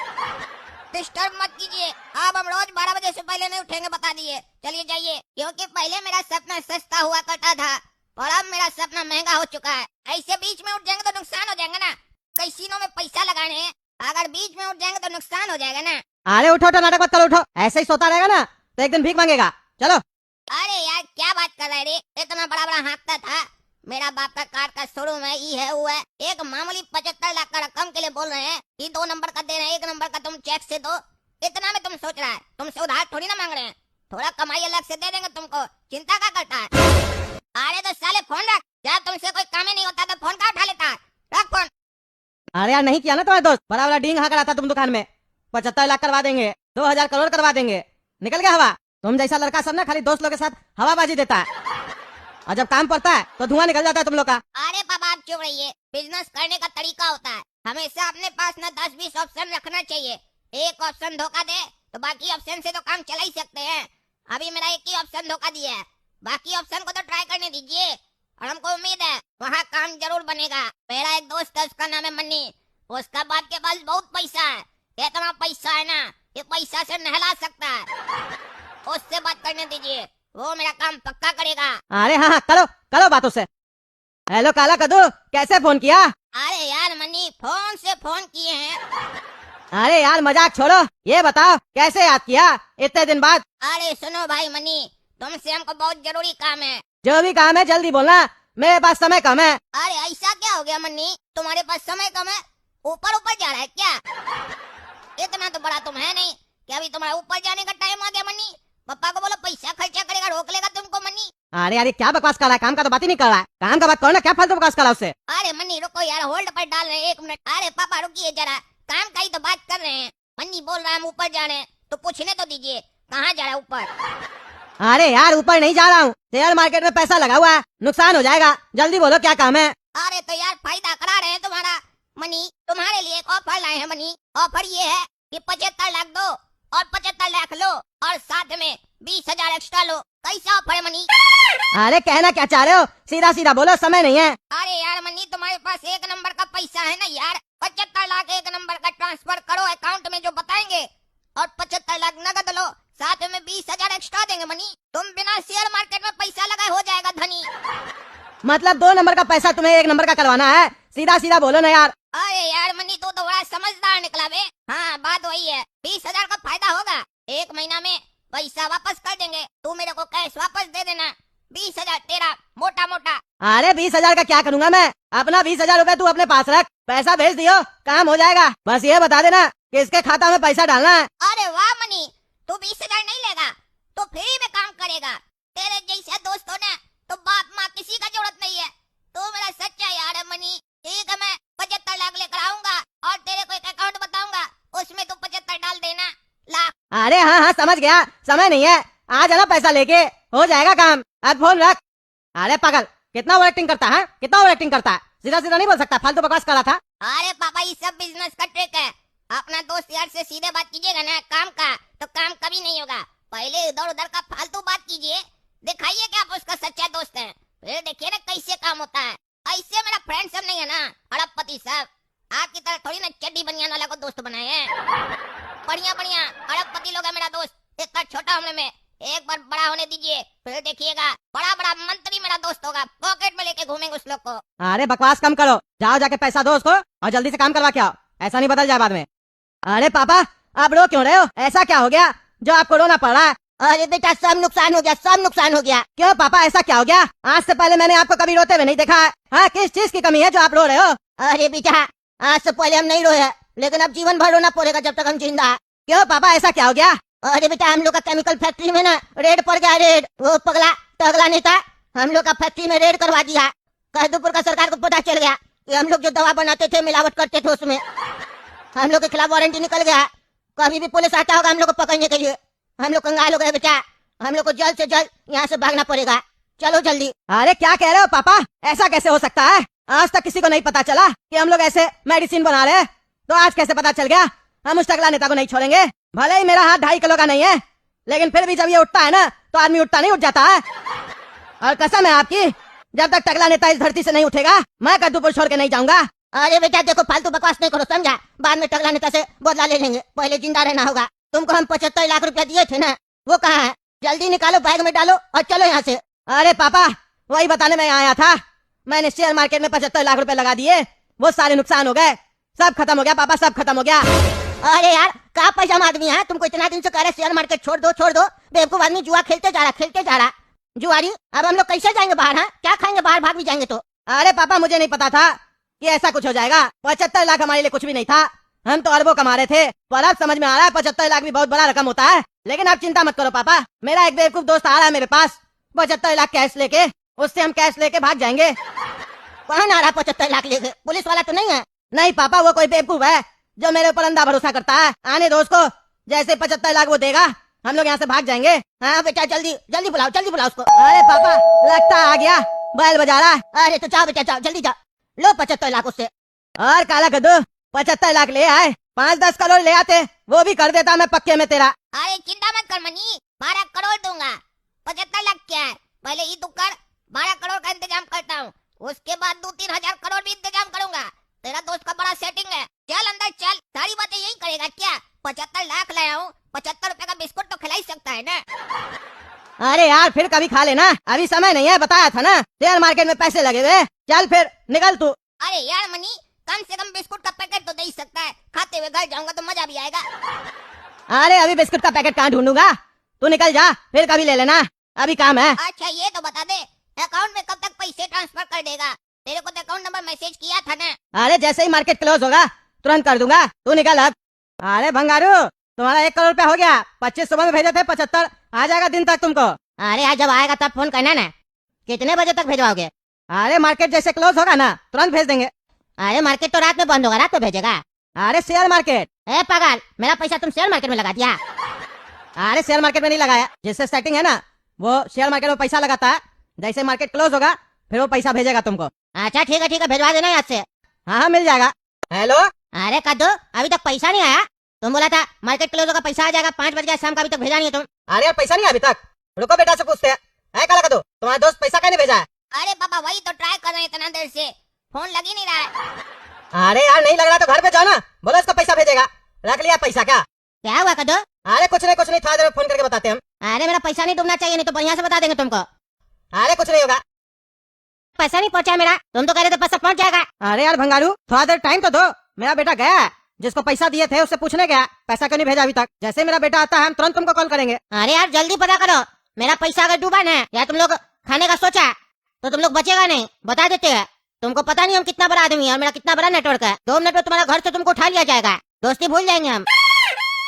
डिस्टर्ब मत कीजिए। अब हम रोज 12 बजे से पहले नहीं उठेंगे, बता दिए। चलिए जाइए, क्योंकि पहले मेरा सपना सस्ता हुआ करता था और अब मेरा सपना महंगा हो चुका है। ऐसे बीच में उठ जाएंगे तो नुकसान हो जाएगा ना। कैसीनो में पैसा लगाने हैं, अगर बीच में उठ जाएंगे तो नुकसान हो जाएगा ना। अरे उठो उठो, नाटक मत करो, उठो। ऐसे ही सोता रहेगा ना तो एक दिन भीख मांगेगा। चलो। अरे यार क्या बात कर रहे रे, इतना बड़ा बड़ा हाँकता था। मेरा बाप का कार का शोरूम है, ये है वो है। एक मामूली 75 लाख का रकम के लिए बोल रहे हैं कि 2 नंबर का दे रहे हैं, 1 नंबर का तुम चेक से दो। इतना में तुम सोच रहा है, तुमसे उधार थोड़ी ना मांग रहे हैं। थोड़ा कमाई अलग से दे देंगे तुमको, चिंता क्या करता है। अरे तो साले फोन रख, जब तुमसे कोई काम ही नहीं होता तो फोन का उठा लेता है। रख फोन। अरे यार नहीं किया ना तुम्हारे दोस्त, बड़ा बड़ा डींग हाँ करा था तुम दुकान में। 75 लाख करवा देंगे, 2000 करोड़ करवा देंगे, निकल गया हवा। तुम जैसा लड़का सब ना खाली दोस्त लोग के साथ हवाबाजी देता है, और जब काम पड़ता है तो धुआं निकल जाता है तुम लोग का। अरे पापा आप चुप रहिए। बिजनेस करने का तरीका होता है, हमेशा अपने पास ना 10-20 ऑप्शन रखना चाहिए। एक ऑप्शन धोखा दे तो बाकी ऑप्शन से तो काम चला ही सकते हैं। अभी मेरा एक ही ऑप्शन धोखा दिया है, बाकी ऑप्शन को तो ट्राई करने दीजिए और हमको उम्मीद है वहाँ काम जरूर बनेगा। मेरा एक दोस्त है, उसका नाम है मन्नी। उसका बाप के पास बहुत पैसा है, इतना पैसा है ना ये पैसा से नहला सकता है। उससे बात करने दीजिए, वो मेरा काम पक्का करेगा। अरे हाँ हाँ करो करो बातों से। हेलो काला कद्दू, कैसे फोन किया? अरे यार मनी फोन से फोन किए हैं। अरे यार मजाक छोड़ो, ये बताओ कैसे याद किया इतने दिन बाद? अरे सुनो भाई मनी, तुमसे हमको बहुत जरूरी काम है। जो भी काम है जल्दी बोलना, मेरे पास समय कम है। अरे ऐसा क्या हो गया मन्नी, तुम्हारे पास समय कम है? ऊपर ऊपर जा रहा है क्या? इतना तो बड़ा तुम है नहीं कि अभी तुम्हारा ऊपर जाने का टाइम आ गया मन्नी। पापा को बोलो पैसा खर्चा करेगा, रोक लेगा तुमको मन्नी। अरे यार क्या बकवास कर रहा है, काम का तो बात ही नहीं कर रहा है। काम का बात करो ना, क्या फालतू बकवास कर रहा है उससे। अरे मन्नी रुको यार, होल्ड पर डाल रहे हैं 1 मिनट। अरे पापा रुकिए जरा, काम का ही तो बात कर रहे हैं। मन्नी बोल रहा है हम ऊपर जा रहे हैं, तो पूछने तो दीजिए कहाँ जा रहा है ऊपर। अरे यार ऊपर नहीं जा रहा हूँ, शेयर मार्केट में पैसा लगा हुआ है, नुकसान हो जाएगा। जल्दी बोलो क्या काम है। अरे तो यार फायदा करा रहे हैं तुम्हारा मनी। तुम्हारे लिए एक ऑफर लाए हैं मनी। ऑफर ये है कि 75 लाख दो और 75 लाख लो और साथ में 20,000 एक्स्ट्रा लो। कैसा ऑफर है मनी? अरे कहना क्या चाह रहे हो, सीधा सीधा बोलो, समय नहीं है। अरे यार मनी तुम्हारे पास 1 नंबर का पैसा है ना यार। 75 लाख 1 नंबर का ट्रांसफर करो अकाउंट में जो बताएंगे, और 75 लाख नगद लो, साथ में 20,000 एक्स्ट्रा देंगे मनी। तुम बिना शेयर मार्केट में पैसा लगाए हो जाएगा धनी। मतलब 2 नंबर का पैसा तुम्हें 1 नंबर का करवाना है? सीधा सीधा बोलो ना यार। अरे यार मनी तू तो बड़ा समझदार निकला बे। हाँ बात वही है, 20,000 का फायदा होगा। 1 महीना में पैसा वापस कर देंगे, तू मेरे को कैश वापस दे देना। 20,000 तेरा मोटा मोटा। अरे 20,000 का क्या करूंगा मैं? अपना 20,000 रुपए तू अपने पास रख, पैसा भेज दियो, काम हो जाएगा। बस ये बता देना किसके खाता में पैसा डालना है। अरे वाह मनी, तू 20,000 नहीं लेगा तो फ्री में काम करेगा। तेरे जैसे दोस्त हो ना तो बाप माँ किसी का जरूरत नहीं है। तू मेरा सच्चा यार है मनी। ठीक है, मैं 75 लाख लेकर आऊंगा और तेरे को एक अकाउंट बताऊंगा, उसमें तू 75 डाल देना लाख। अरे हाँ हाँ समझ गया, समय नहीं है, आ जाना पैसा लेके, हो जाएगा काम। अब फोन रख। अरे पागल, कितना ओवर एक्टिंग करता है, कितना ओवर एक्टिंग करता है, सीधा सीधा नहीं बोल सकता, फालतू बकवास कर रहा था। अरे पापा ये सब बिजनेस का ट्रिक है। अपना दोस्त यार से सीधे बात कीजिएगा ना काम का, तो काम कभी नहीं होगा। पहले इधर उधर का फालतू बात कीजिए, दिखाइए कि आप उसका सच्चा दोस्त हैं, फिर देखिए ना कैसे काम होता है। ऐसे मेरा फ्रेंड सब नहीं है ना अरबपति सब, आपकी तरह थोड़ी ना चड्डी बनियान वाला को दोस्त बनाए हैं। बढ़िया बढ़िया अरबपति लोग है मेरा दोस्त, इतना छोटा उम्र में। एक बार बड़ा होने दीजिए, फिर देखिएगा बड़ा बड़ा मंत्री मेरा दोस्त होगा, पॉकेट में लेके घूमेंगे उस लोग को। अरे बकवास कम करो, जाओ जाके पैसा दो उसको और जल्दी से काम करवा के आओ, ऐसा नहीं बदल जाए बाद में। अरे पापा आप रो क्यों रहे हो, ऐसा क्या हो गया जो आपको रोना पड़ रहा है? अरे बेटा सब नुकसान हो गया, सब नुकसान हो गया। क्यों पापा ऐसा क्या हो गया? आज से पहले मैंने आपको कभी रोते हुए नहीं देखा है। हाँ किस चीज की कमी है जो आप रो रहे हो? अरे बेटा आज से पहले हम नहीं रोए, लेकिन अब जीवन भर रोना पड़ेगा जब तक हम जिंदा है। क्यों पापा ऐसा क्या हो गया? अरे बेटा हम लोग का केमिकल फैक्ट्री में ना रेड पड़ गया, रेड। वो पगला तगला नेता हम लोग का फैक्ट्री में रेड करवा दिया। कहदूपुर का सरकार को पता चल गया कि हम लोग जो दवा बनाते थे मिलावट करते थे, उसमें हम लोग के खिलाफ वारंटी निकल गया। कभी भी पुलिस आता होगा हम लोग को पकड़ने के लिए, हम लोग कंगाल हो गए बेटा। हम लोग को जल्द से जल्द यहाँ से भागना पड़ेगा, चलो जल्दी। अरे क्या कह रहे हो पापा, ऐसा कैसे हो सकता है? आज तक किसी को नहीं पता चला कि हम लोग ऐसे मेडिसिन बना रहे हैं, तो आज कैसे पता चल गया? हम उस टकला नेता को नहीं छोड़ेंगे, भले ही मेरा हाथ 2.5 किलो का नहीं है, लेकिन फिर भी जब ये उठता है ना तो आदमी उठता नहीं, उठ जाता है। और कसम है आपकी, जब तक टकला नेता इस धरती से नहीं उठेगा मैं कद्दूपुर छोड़ के नहीं जाऊंगा। अरे बेटा देखो, फालतू बकवास नहीं करो, समझा? बाद में टकला नेता से बदला ले लेंगे, पहले जिंदा रहना होगा। तुमको हम 75 लाख रुपया दिए थे ना, वो कहाँ है? जल्दी निकालो, बैग में डालो और चलो यहाँ से। अरे पापा, वही बताने मैं आया था। मैंने शेयर मार्केट में 75 लाख रुपए लगा दिए, वो सारे नुकसान हो गए, सब खत्म हो गया पापा, सब खत्म हो गया। अरे यार, कहा पैसा आदमी है, तुमको इतना दिन से कह रहे शेयर मार्केट छोड़ दो छोड़ दो। बेवकूफ आदमी जुआ खेलते जा रहा। जुआरी, अब हम लोग कैसे जाएंगे बाहर? हाँ, क्या खाएंगे बाहर? भाग भी जाएंगे तो। अरे पापा, मुझे नहीं पता था कि ऐसा कुछ हो जाएगा। 75 लाख हमारे लिए कुछ भी नहीं था, हम तो अरबों कमा रहे थे। पर अब समझ में आ रहा है 75 लाख भी बहुत बड़ा रकम होता है। लेकिन आप चिंता मत करो पापा, मेरा एक बेवकूफ दोस्त आ रहा है मेरे पास 75 लाख कैश लेके, उससे हम कैश लेके भाग जाएंगे। कौन आ रहा 75 लाख लेके? पुलिस वाला तो नहीं है? नहीं पापा, वो कोई बेवकूफ है जो मेरे ऊपर अंधा भरोसा करता है। आने दो उसको, जैसे 75 लाख वो देगा हम लोग यहाँ से भाग जाएंगे। हाँ बेटा, जल्दी जल्दी बुलाओ उसको। अरे पापा, लगता आ गया, बैल बजा रहा है। अरे तो जाओ बेटा, जाओ जल्दी जाओ, लो 75 लाख उससे। और काला कद्दू 75 लाख ले आए, 5-10 करोड़ ले आते, वो भी कर देता मैं पक्के में तेरा। अरे चिंता मत कर मनी, 12 करोड़ दूंगा। 75 लाख क्या है, पहले ये तू कर, 12 करोड़ का इंतजाम करता हूँ, उसके बाद 2-3 हजार करोड़ भी इंतजाम करूंगा। तेरा दोस्त का बड़ा सेटिंग है, चल अंदर चल, सारी बातें यही करेगा क्या? 75 लाख लाया हूँ, 75 रुपए का बिस्कुट तो खिला ही सकता है ना। अरे यार फिर कभी खा लेना, अभी समय नहीं है, बताया था ना शेयर मार्केट में पैसे लगे हुए। चल फिर निकल तू। अरे यार मनी, कम से कम बिस्कुट का पैकेट तो दे ही सकता है, खाते हुए घर जाऊंगा तो मजा भी आएगा। अरे अभी बिस्कुट का पैकेट कहाँ ढूंढूंगा, तू निकल जा, फिर कभी ले लेना, अभी काम है। अच्छा ये तो बता दे, अकाउंट में कब तक पैसे ट्रांसफर कर देगा? तेरे को तो अकाउंट नंबर मैसेज किया था ना। अरे जैसे ही मार्केट क्लोज होगा तुरंत कर दूंगा, तू निकल अब। अरे भंगारू, तुम्हारा 1 करोड़ रुपया हो गया, 25 सुबह में भेजे थे, 75 आ जाएगा दिन तक तुमको। अरे आज जब आएगा तब फोन करना ना। कितने बजे तक भेजवाओगे? अरे मार्केट जैसे क्लोज होगा ना तुरंत भेज देंगे। अरे मार्केट तो रात में बंद होगा, रात में भेजेगा? अरे शेयर मार्केट। ए पागल, मेरा पैसा तुम शेयर मार्केट में लगा दिया? अरे शेयर मार्केट में नहीं लगाया, जिससे सेटिंग है ना वो शेयर मार्केट में पैसा लगाता है, जैसे मार्केट क्लोज होगा फिर वो पैसा भेजेगा तुमको। अच्छा ठीक है, भेजवा देना आज से। हाँ मिल जाएगा। हेलो, अरे कद्दू, अभी तक पैसा नहीं आया? तुम बोला था मार्केट क्लोज होगा पैसा आ जाएगा, 5 बज गया शाम का, अभी तक भेजा नहीं है तुम। अरे यार पैसा नहीं अभी तक, रुको बेटा से पूछते हैं। काला कदो, तुम्हारा दोस्त पैसा क्यों नहीं भेजा है? अरे पापा वही तो ट्राई कर रहे हैं इतना देर से, फोन लग ही नहीं रहा है। अरे यार नहीं लग रहा तो घर पे जाओ ना, बोलो इसको पैसा भेजेगा। रख लिया पैसा क्या? क्या हुआ कद्दू? अरे कुछ नहीं थोड़ा देर में फोन करके बताते हैं हम। अरे मेरा पैसा नहीं डूबना चाहिए, नहीं तो बढ़िया से बता देंगे तुमको। अरे कुछ नहीं होगा। पैसा नहीं पहुंचा मेरा, तुम तो कह रहे थे पैसा पहुंच जाएगा। अरे यार भंगारू, थोड़ा देर टाइम तो दो, मेरा बेटा गया है, जिसको पैसा दिए थे उससे पूछने गया, पैसा क्यों नहीं भेजा अभी तक। जैसे मेरा बेटा आता है हम तुरंत तुमको कॉल करेंगे। अरे यार जल्दी पता करो, मेरा पैसा अगर डूबा ना या तुम लोग खाने का सोचा तो तुम लोग बचेगा नहीं, बता देते हैं। तुमको पता नहीं हम कितना बड़ा आदमी है और मेरा कितना बड़ा नेटवर्क है। 2 मिनट में तुम्हारा घर से तुमको उठा लिया जाएगा, दोस्ती भूल जाएंगे हम।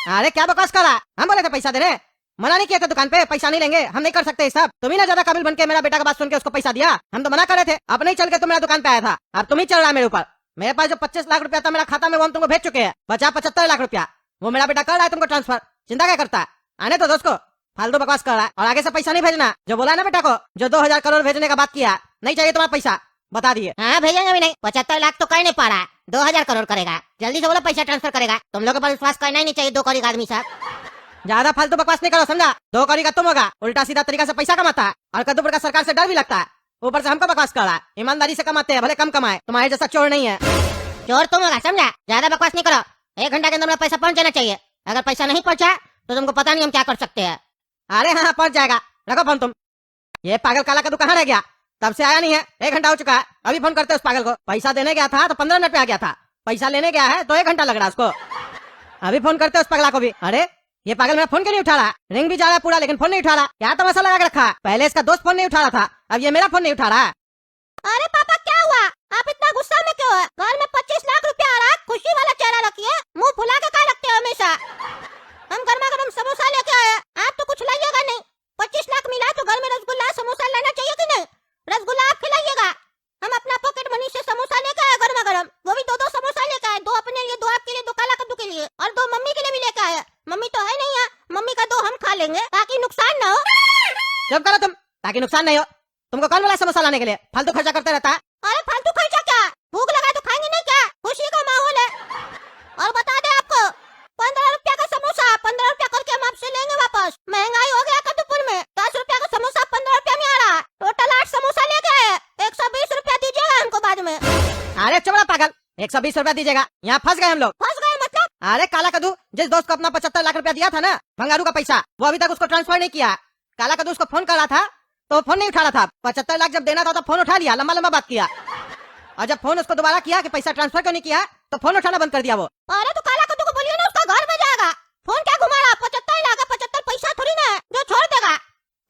अरे क्या बकवास कर रहा, हम बोले थे पैसा दे रहे, मना नहीं किया था दुकान पे, पैसा नहीं लेंगे, हम नहीं कर सकते सब। तुम ही ना ज्यादा काबिल बन के मेरा बेटा का बात सुन के उसको पैसा दिया, हम तो मना कर रहे थे। अब नहीं चल के तुम मेरा दुकान पे आया था, अब तुम ही चल रहा है मेरे ऊपर। मेरे पास जो 25 लाख रुपया था मेरा खाता में वो हम तुमको भेज चुके हैं, बचा 75 लाख रुपया, वो मेरा बेटा कर रहा है तुमको ट्रांसफर। चिंता क्या करता है, आने तो दोस्त को, फालतू बकवास कर रहा है। और आगे से पैसा नहीं भेजना, जो बोला ना बेटा को, जो 2000 करोड़ भेजने का बात किया, नहीं चाहिए तुम्हारा पैसा, बता दिए। हाँ भेजेंगे भी नहीं, 75 लाख तो कर नहीं पा रहा है, 2000 करोड़ करेगा। जल्दी से बोलो पैसा ट्रांसफर करेगा। तुम लोगों पर विश्वास करना ही नहीं चाहिए 2 करोड़ का आदमी साहब। ज्यादा फालतू बकवास नहीं करो, समझा? 2 करोड़ का तुम होगा, उल्टा सीधा तरीका से पैसा कमाता है और कद्दूपुर का सरकार से डर भी लगता है, ऊपर से हमको बकवास कर रहा है। ईमानदारी से कमाते हैं, भले कम कमाए, तुम्हारे जैसा चोर नहीं है। चोर तुम होगा, समझा? ज्यादा बकवास नहीं करो, 1 घंटा के अंदर मेरा पैसा पहुंच जाना चाहिए। अगर पैसा नहीं पहुंचा तो तुमको पता नहीं हम क्या कर सकते हैं। अरे हाँ पहुंच जाएगा, रखो फोन तुम। ये पागल काला कद्दू कहाँ रह गया, तब से आया नहीं है, 1 घंटा हो चुका है। अभी फोन करते उस पागल को, पैसा देने गया था तो 15 मिनट पे आ गया था, पैसा लेने गया है तो 1 घंटा लग रहा है उसको। अभी फोन करते उस पगला को भी। अरे ये पागल मेरा फोन क्यों नहीं उठा रहा, रिंग भी जा रहा है पूरा लेकिन फोन नहीं उठा रहा, क्या तमाशा लगा के रखा है? पहले इसका दोस्त फोन नहीं उठा रहा था, अब ये मेरा फोन नहीं उठा रहा है। अरे पापा क्या हुआ, आप इतना गुस्सा में क्यों है? घर में 25 लाख रुपया आ रहा है, खुशी वाला चेहरा रखिए, मुंह फुला के क्या रखते हो हमेशा? हम गर्मा गर्म समोसा लेके आए, आप तो कुछ लाइएगा नहीं। 25 लाख मिला तो घर में रसगुल्ला समोसा लाना चाहिए कि नहीं? रसगुल्ला आप खिलाइएगा, हम अपना पॉकेट मनी से समोसा लेके आए गर्मा गर्म, वो भी 2-2 समोसा लेके आए, 2 अपने लिए, 2 आपके लिए, 2 काला कद्दू के लिए और 2 मम्मी के लिए भी लेके आए। मम्मी तो है नहीं है, मम्मी का 2 हम खा लेंगे ताकि नुकसान ना हो। चुप करो तुम, ताकि नुकसान नहीं हो। तुमको कौन बोला समोसा लाने के लिए, फालतू खर्चा करते रहता है। अरे फालतू खर्चा क्या, भूख लगा तो खाएंगे नहीं क्या? खुशी का माहौल है। और बता दे आपको, 15 रुपया का समोसा 15 रुपया करके हम आपसे लेंगे वापस, महंगा 120 रुपया दीजिएगा, यहाँ फंस गए हम लोग। फंस गए मतलब? अरे काला कद्दू, जिस दोस्त को अपना 75 लाख रुपया दिया था ना भंगारू का पैसा, वो अभी तक उसको ट्रांसफर नहीं किया। काला कद्दू उसको फोन कर रहा था तो फोन नहीं उठा रहा था। 75 लाख जब देना था तो फोन उठा लिया, लंबा लंबा बात किया, और जब फोन उसको दोबारा किया कि पैसा ट्रांसफर क्यों नहीं किया तो फोन उठाना बंद कर दिया वो। अरे तो काला कद्दू को बोलिए ना उसका घर में जाएगा। फोन क्या घुमा रहा? 75 लाख, 75 पैसा थोड़ी ना है जो छोड़ देगा।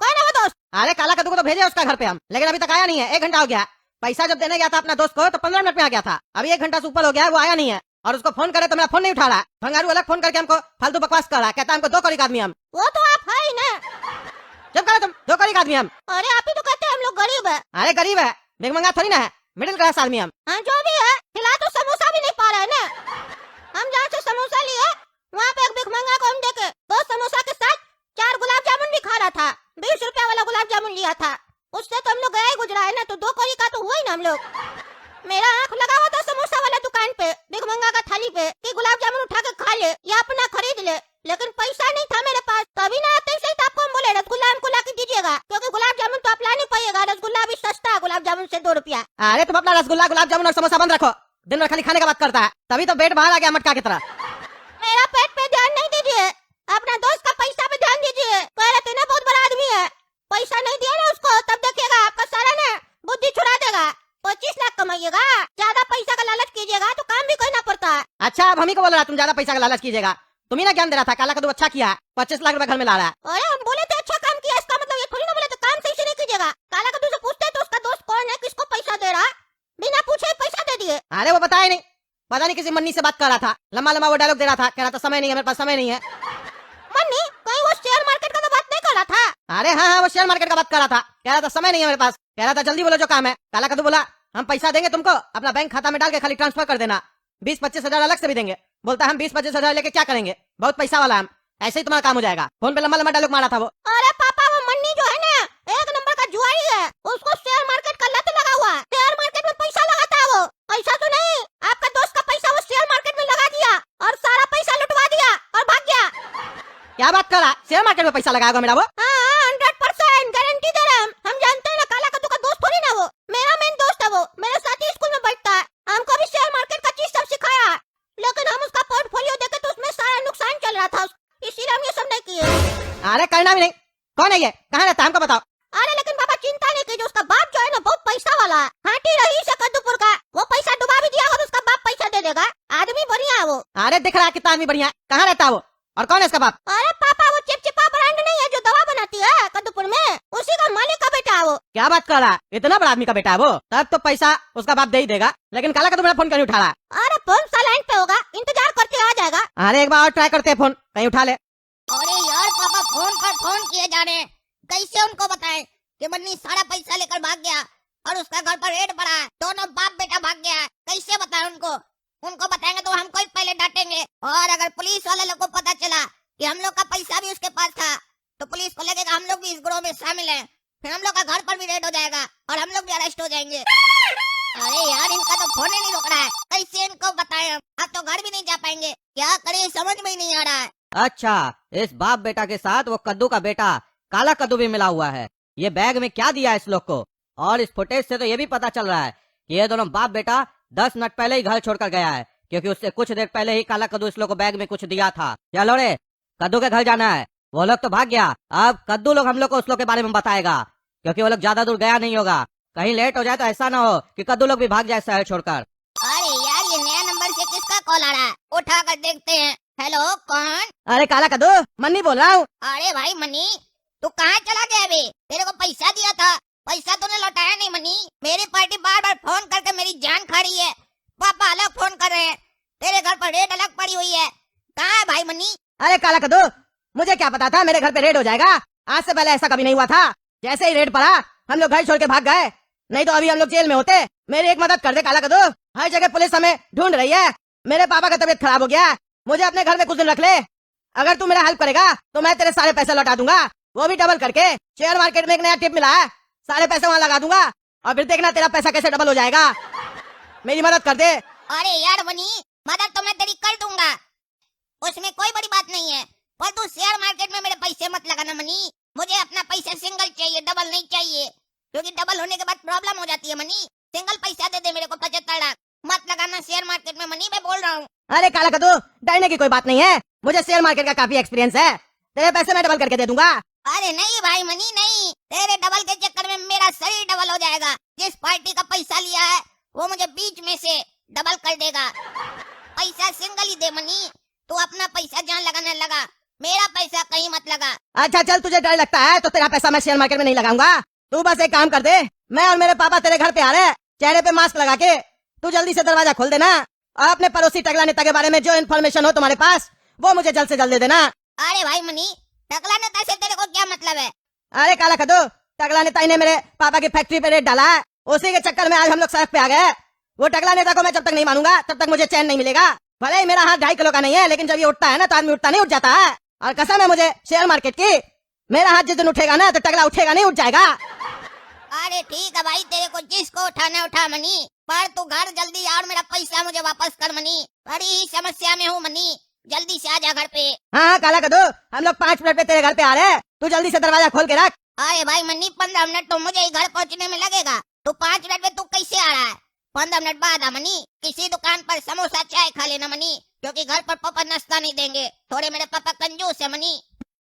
कौन है वो दोस्त? अरे काला कद्दू को तो भेजे उसका घर पे हम, लेकिन अभी तक आया नहीं है। 1 घंटा हो गया। पैसा जब देने गया था अपना दोस्त को तो 15 मिनट में आ गया था, अभी 1 घंटा से ऊपर हो गया है, वो आया नहीं है। और उसको फोन करे तो मेरा फोन नहीं उठा रहा है। भंगारू अलग फोन करके हमको फालतू बकवास कर रहा है, कहता है हमको 2 करोड़ का आदमी हम। वो तो आप है ही ना। जब कहा तुम 2 करोड़ का आदमी हम। अरे आप ही तो कहते हैं हम लोग गरीब है। अरे गरीब है, भिखमंगा थोड़ी ना है, मिडिल क्लास आदमी हम। हाँ जो भी है, खिला तो समोसा भी नहीं पा रहे हैं ना। हम जहाँ से समोसा लिए वहाँ पे एक भिखमंगा को हम देखे 2 समोसा के साथ 4 गुलाब जामुन भी खा रहा था। 20 रुपया वाला गुलाब जामुन लिया था, उससे तो हम लोग गया ही गुजरा है ना, तो 2 कौड़ी का तो हुआ ही ना हम लोग। मेरा आँख लगा हुआ था समोसा वाला दुकान पे, भिखमंगा का थाली पे, कि गुलाब जामुन उठा के खा ले या अपना खरीद ले, लेकिन पैसा नहीं था मेरे पास। तभी ना आते ही तो आपको हम बोले रसगुल्ला हमको ला के दीजिएगा, क्योंकि गुलाब जामुन तो आप ला नहीं पाइएगा, रसगुल्ला भी सस्ता है गुलाब जामुन से 2 रुपया। अरे तुम अपना रसगुल्ला, गुलाब जामुन और समोसा बंद रखो, दिन भर खाली खाने का बात करता है, तभी तो पेट बाहर आ गया मटका की तरह। मेरा पेट पे ध्यान नहीं दीजिए, अपना दोस्त का पैसा पे ध्यान दीजिए। कह रहे थे ना बहुत बड़ा आदमी है, पैसा नहीं दिया ना उसको तब देखिएगा आपका सारा ना बुद्धि छुड़ा देगा। 25 लाख कमाइएगा, ज्यादा पैसा का लालच कीजिएगा तो काम भी करना पड़ता है। अच्छा अब हम ही को बोल रहा है तुम ज्यादा पैसा का लालच कीजिएगा, तुम ही ना ज्ञान दे रहा था। काला कद्दू अच्छा किया, 25 लाख रुपए घर में ला रहा है। अरे हम बोले थे अच्छा काम किया, इसका मतलब ये थोड़ी ना बोले थे काम सही से नहीं कीजिएगा। काला कद्दू से पूछते तो उसका दोस्त कौन है, किसको पैसा दे रहा, बिना पूछे ही पैसा दे दिए। अरे वो बताया नहीं, पता नहीं किसी मन्नी से बात कर रहा था, लंबा लंबा वो डायलॉग दे रहा था, कह रहा था समय नहीं है मेरे पास, समय नहीं है। मन्नी कहीं वो शेयर मार्केट का तो बात नहीं कर रहा था? अरे हाँ हाँ वो शेयर मार्केट का बात कर रहा था, कह रहा था समय नहीं है मेरे पास, कह रहा था जल्दी बोलो जो काम है। काला कद्दू बोला हम पैसा देंगे तुमको, अपना बैंक खाता में डाल के खाली ट्रांसफर कर देना, 20-25 हजार अलग से भी देंगे। बोलता हम 20-25 हजार लेके क्या करेंगे, बहुत पैसा वाला हम, ऐसे ही तुम्हारा काम हो जाएगा। फोन पे लंबा लंबा डायलॉग मारा था वो। अरे पापा वो मन्नी जो है ना 1 नंबर का जुआरी है, उसको शेयर मार्केट का लत लगा हुआ है, शेयर मार्केट में पैसा लगाता है वो। पैसा तो नहीं, आपका दोस्त का पैसा वो शेयर मार्केट में लगा दिया और सारा पैसा लुटवा दिया और भाग गया। क्या बात कर रहा, शेयर मार्केट में पैसा लगाएगा मेरा वो? हाँ 100% गारंटी दे रहे हैं हम जानते हैं ना, काला कद्दू का दोस्त थोड़ी ना वो, मेरा मेन दोस्त है वो, मेरे साथ ही स्कूल में बैठता है, हमको भी शेयर मार्केट का चीज सब सिखाया, लेकिन हम उसका पोर्टफोलियो देखे तो उसमें सारा नुकसान चल रहा था, इसीलिए हम ये सब नहीं किए। अरे करना भी नहीं। कौन है ये, कहाँ रहता है हमको बताओ। अरे लेकिन पापा चिंता नहीं कीजिए, उसका बाप जो है ना बहुत पैसा वाला है, हाटी रही से कद्दूपुर का, वो पैसा डुबा भी दिया और उसका बाप पैसा दे देगा, आदमी बढ़िया है वो। अरे दिख रहा है कितना आदमी बढ़िया है, कहाँ रहता है वो और कौन है इसका बाप? अरे पापा वो चिपचिपा ब्रांड नहीं है जो दवा बनाती है कद्दूपुर में, उसी का मालिक का बेटा है वो। क्या बात कर रहा है, इतना बड़ा आदमी का बेटा है वो, तब तो पैसा उसका बाप दे ही देगा। लेकिन काला कद्दू मेरा फोन क्यों नहीं उठा रहा है? अरे फोन साइलेंट पे होगा, इंतजार करके आ जाएगा। अरे एक बार और ट्राई करते हैं, फोन कहीं उठा ले। अरे यार पापा फोन पर फोन किए जा रहे हैं, कैसे उनको बताएं कि मन्नी सारा पैसा लेकर भाग गया और उसका घर पर रेड पड़ा है, दोनों बाप बेटा भाग गया है, कैसे बताएं उनको? उनको बताएंगे तो हमको ही पहले डांटेंगे, और अगर पुलिस वाले लोग को पता चला कि हम लोग का पैसा भी उसके पास था तो पुलिस को लगेगा हम लोग भी इस ग्रोह में शामिल हैं, फिर हम लोग का घर पर भी रेड हो जाएगा और हम लोग भी अरेस्ट हो जाएंगे। अरे यार इनका तो फोन ही नहीं रुक रहा है, कैसे इनको बताएं हम? अब तो घर भी नहीं जा पाएंगे, क्या करें समझ में ही नहीं आ रहा है। अच्छा इस बाप बेटा के साथ वो कद्दू का बेटा काला कद्दू भी मिला हुआ है। ये बैग में क्या दिया इस लोग को? और इस फुटेज से तो ये भी पता चल रहा है कि ये दोनों बाप बेटा 10 मिनट पहले ही घर छोड़कर गया है, क्योंकि उससे कुछ देर पहले ही काला कद्दू इस लोग को बैग में कुछ दिया था। चलो रे कद्दू के घर जाना है, वो लोग तो भाग गया, अब कद्दू लोग हम लोग को उस लोग के बारे में बताएगा, क्योंकि वो लोग ज्यादा दूर गया नहीं होगा, कहीं लेट हो जाए तो ऐसा ना हो कि कद्दू लोग भी भाग जाए शहर छोड़कर। अरे यार ये नया नंबर से किसका कॉल आ रहा है, उठा कर देखते हैं। हेलो कौन? अरे काला कद्दू मन्नी बोल रहा हूँ। अरे भाई मनी तू कहाँ चला गया अभी? तेरे को पैसा दिया था, पैसा तूने लौटाया नहीं मनी। मेरी पार्टी बार बार फोन करके मेरी जान खा रही है, पापा अलग फोन कर रहे हैं, तेरे घर पर रेड अलग पड़ी हुई है, कहाँ है भाई मनी? अरे काला कद्दू मुझे क्या पता था मेरे घर पे रेड हो जाएगा, आज से पहले ऐसा कभी नहीं हुआ था। जैसे ही रेड पड़ा हम लोग घर छोड़ के भाग गए, नहीं तो अभी हम लोग जेल में होते। मेरी एक मदद कर दे काला कद्दू, हर जगह पुलिस हमें ढूंढ रही है, मेरे पापा का तबीयत खराब हो गया, मुझे अपने घर में कुछ दिन रख ले। अगर तू मेरा हेल्प करेगा तो मैं तेरे सारे पैसे लौटा दूंगा, वो भी डबल करके। शेयर मार्केट में एक नया टिप मिला है, सारे पैसे वहाँ लगा दूंगा और फिर देखना तेरा पैसा कैसे डबल हो जाएगा। मेरी मदद कर दे। अरे यार मनी मदद तो मैं तेरी कर दूंगा, उसमें कोई बड़ी बात नहीं है, पर तू शेयर मार्केट में मेरे पैसे मत लगाना मनी। मुझे अपना पैसा सिंगल चाहिए, डबल नहीं चाहिए, क्योंकि डबल होने के बाद प्रॉब्लम हो जाती है मनी। सिंगल पैसा दे दे मेरे को 75 लाख, मत लगाना शेयर मार्केट में मनी, मैं बोल रहा हूँ। अरे काला कद्दू, डरने की कोई बात नहीं है, मुझे शेयर मार्केट का काफी एक्सपीरियंस है। तेरे पैसे मैं डबल करके दे दूंगा। अरे नहीं भाई मनी नहीं, तेरे डबल के चक्कर में मेरा शरीर डबल हो जाएगा। जिस पार्टी का पैसा लिया है वो मुझे बीच में से डबल कर देगा। पैसा सिंगल ही दे मनी, तू अपना पैसा जहाँ लगाने लगा, मेरा पैसा कहीं मत लगा। अच्छा चल, तुझे डर लगता है तो तेरा पैसा मैं शेयर मार्केट में नहीं लगाऊंगा। तू बस एक काम कर दे, मैं और मेरे पापा तेरे घर पे आ रहे हैं, चेहरे पे मास्क लगा के। तू जल्दी से दरवाजा खोल देना और अपने पड़ोसी टकला नेता के बारे में जो इन्फॉर्मेशन हो तुम्हारे पास वो मुझे जल्द से जल्द दे देना। अरे भाई मनी, टकला नेता से तेरे को क्या मतलब है? अरे काला कद्दू, टकला नेता ने मेरे पापा की फैक्ट्री पे रेड डाला है, उसी के चक्कर में आज हम लोग सड़क पे आ गए। वो टकला नेता को मैं जब तक नहीं मानूंगा तब तक मुझे चैन नहीं मिलेगा। भले ही मेरा हाथ 2.5 किलो का नहीं है, लेकिन जब ये उठता है ना तो आदमी उठता नहीं उठ जाता है। और कसम है मुझे शेयर मार्केट की, मेरा हाथ जिस दिन उठेगा ना तो टकला उठेगा नहीं, उठ जाएगा। अरे ठीक है भाई, तेरे को जिसको उठाना उठा मनी, पर तू घर जल्दी आ और मेरा पैसा मुझे वापस कर मनी। बड़ी ही समस्या में हूँ मनी, जल्दी से आ जा घर पे। हाँ काला कद्दू, हम लोग 5 मिनट पे तेरे घर पे आ रहे हैं, तू जल्दी से दरवाजा खोल के रख। अरे भाई मनी, 15 मिनट तो मुझे ही घर पहुँचने में लगेगा, तू 5 मिनट में तू कैसे आ रहा है? 15 मिनट बाद आ मनी, किसी दुकान पर समोसा चाय खा लेना मनी, क्योंकि घर पर पापा नाश्ता नहीं देंगे, थोड़े मेरे पापा कंजूस है मनी।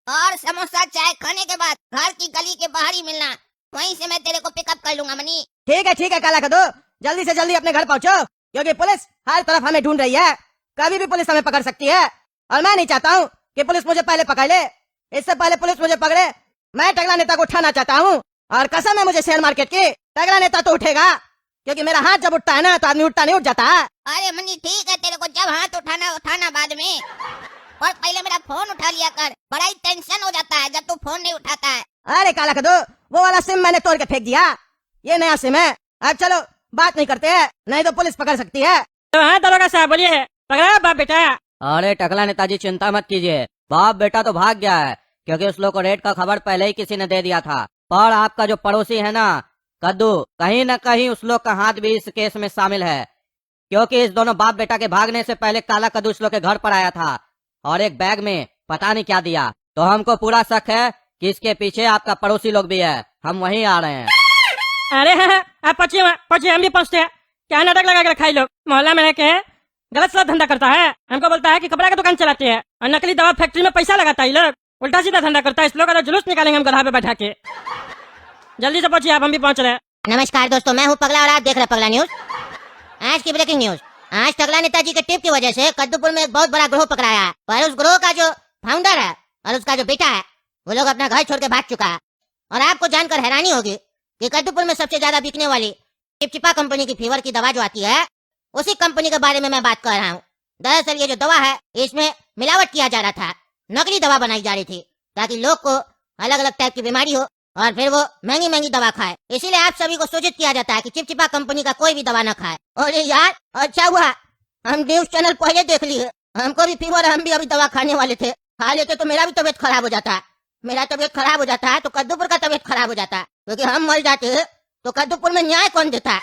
और समोसा चाय खाने के बाद घर की गली के बाहर ही मिलना, वहीं से मैं तेरे को पिकअप कर लूंगा मनी। ठीक है काला कद्दू, जल्दी से जल्दी अपने घर पहुँचो, क्योंकि पुलिस हर तरफ हमें ढूंढ रही है। कभी भी पुलिस हमें पकड़ सकती है और मैं नहीं चाहता हूँ कि पुलिस मुझे पहले पकड़ ले। इससे पहले पुलिस मुझे पकड़े, मैं टकला नेता को उठाना चाहता हूँ। और कसम है मुझे शेयर मार्केट की, टकला नेता तो उठेगा, क्योंकि मेरा हाथ जब उठता है ना तो आदमी उठता नहीं उठ जाता है। अरे मनी ठीक है, तेरे को जब हाथ उठाना बाद में, और पहले मेरा फोन उठा लिया कर, बड़ा ही टेंशन हो जाता है जब तू फोन नहीं उठाता है। अरे काला कद्दू, वो वाला सिम मैंने तोड़ के फेंक दिया, ये नया सिम है। अब चलो बात नहीं करते हैं, नहीं तो पुलिस पकड़ सकती है। तो हाँ दरोगा साहब, बोलिए, पकड़ा बाप बेटा? अरे टकला नेताजी चिंता मत कीजिए, बाप बेटा तो भाग गया है, क्योंकि उस लोग को रेड का खबर पहले ही किसी ने दे दिया था। पर आपका जो पड़ोसी है ना कद्दू, कहीं न कहीं उस लोग का हाथ भी इस केस में शामिल है, क्योंकि इस दोनों बाप बेटा के भागने से पहले काला कद्दू उस लोग के घर पर आया था और एक बैग में पता नहीं क्या दिया। तो हमको पूरा शक है कि इसके पीछे आपका पड़ोसी लोग भी है। हम वहीं आ रहे हैं। अरे हाँ हाँ, आप पहुंचिए, हम भी पहुंचते हैं। क्या नाटक लगा के रखा है लोग, मोहल्ला में रह के गलत सलत धंधा करता है। हमको बोलता है कि कपड़ा की दुकान चलाती है और नकली दवा फैक्ट्री में पैसा लगाता है। ये लोग उल्टा सीधा धंधा करता है। इस लोग का तो जुलूस निकालेंगे हम गधा पे बैठा के। जल्दी से पहुंचिए आप, हम भी पहुंच रहे हैं। नमस्कार दोस्तों, मैं हूँ पगला और आप देख रहे हैं पगला न्यूज। आज की ब्रेकिंग न्यूज, आज टकला नेताजी के टिप की वजह से कद्दूपुर में एक बहुत बड़ा ग्रोह पकड़ाया है, पर उस ग्रोह का जो फाउंडर है और उसका जो बेटा है वो लोग अपना घर छोड़ के भाग चुका है। और आपको जानकर हैरानी होगी कि कद्दूपुर में सबसे ज्यादा बिकने वाली चिपचिपा कंपनी की फीवर की दवा जो आती है, उसी कंपनी के बारे में मैं बात कर रहा हूँ। दरअसल ये जो दवा है इसमें मिलावट किया जा रहा था, नकली दवा बनाई जा रही थी ताकि लोग को अलग अलग टाइप की बीमारी हो और फिर वो महंगी महंगी दवा खाए। इसीलिए आप सभी को सूचित किया जाता है कि चिपचिपा कंपनी का कोई भी दवा न खाए। और यार अच्छा हुआ हम न्यूज चैनल पहले देख लिए, हमको भी फीवर, हम भी अभी दवा खाने वाले थे, खा लेते तो मेरा भी तबियत खराब हो जाता। मेरा तबियत खराब हो जाता है तो कद्दूपुर का तबियत खराब हो जाता है, क्योंकि हम मर जाते तो कद्दूपुर में न्याय कौन देता है?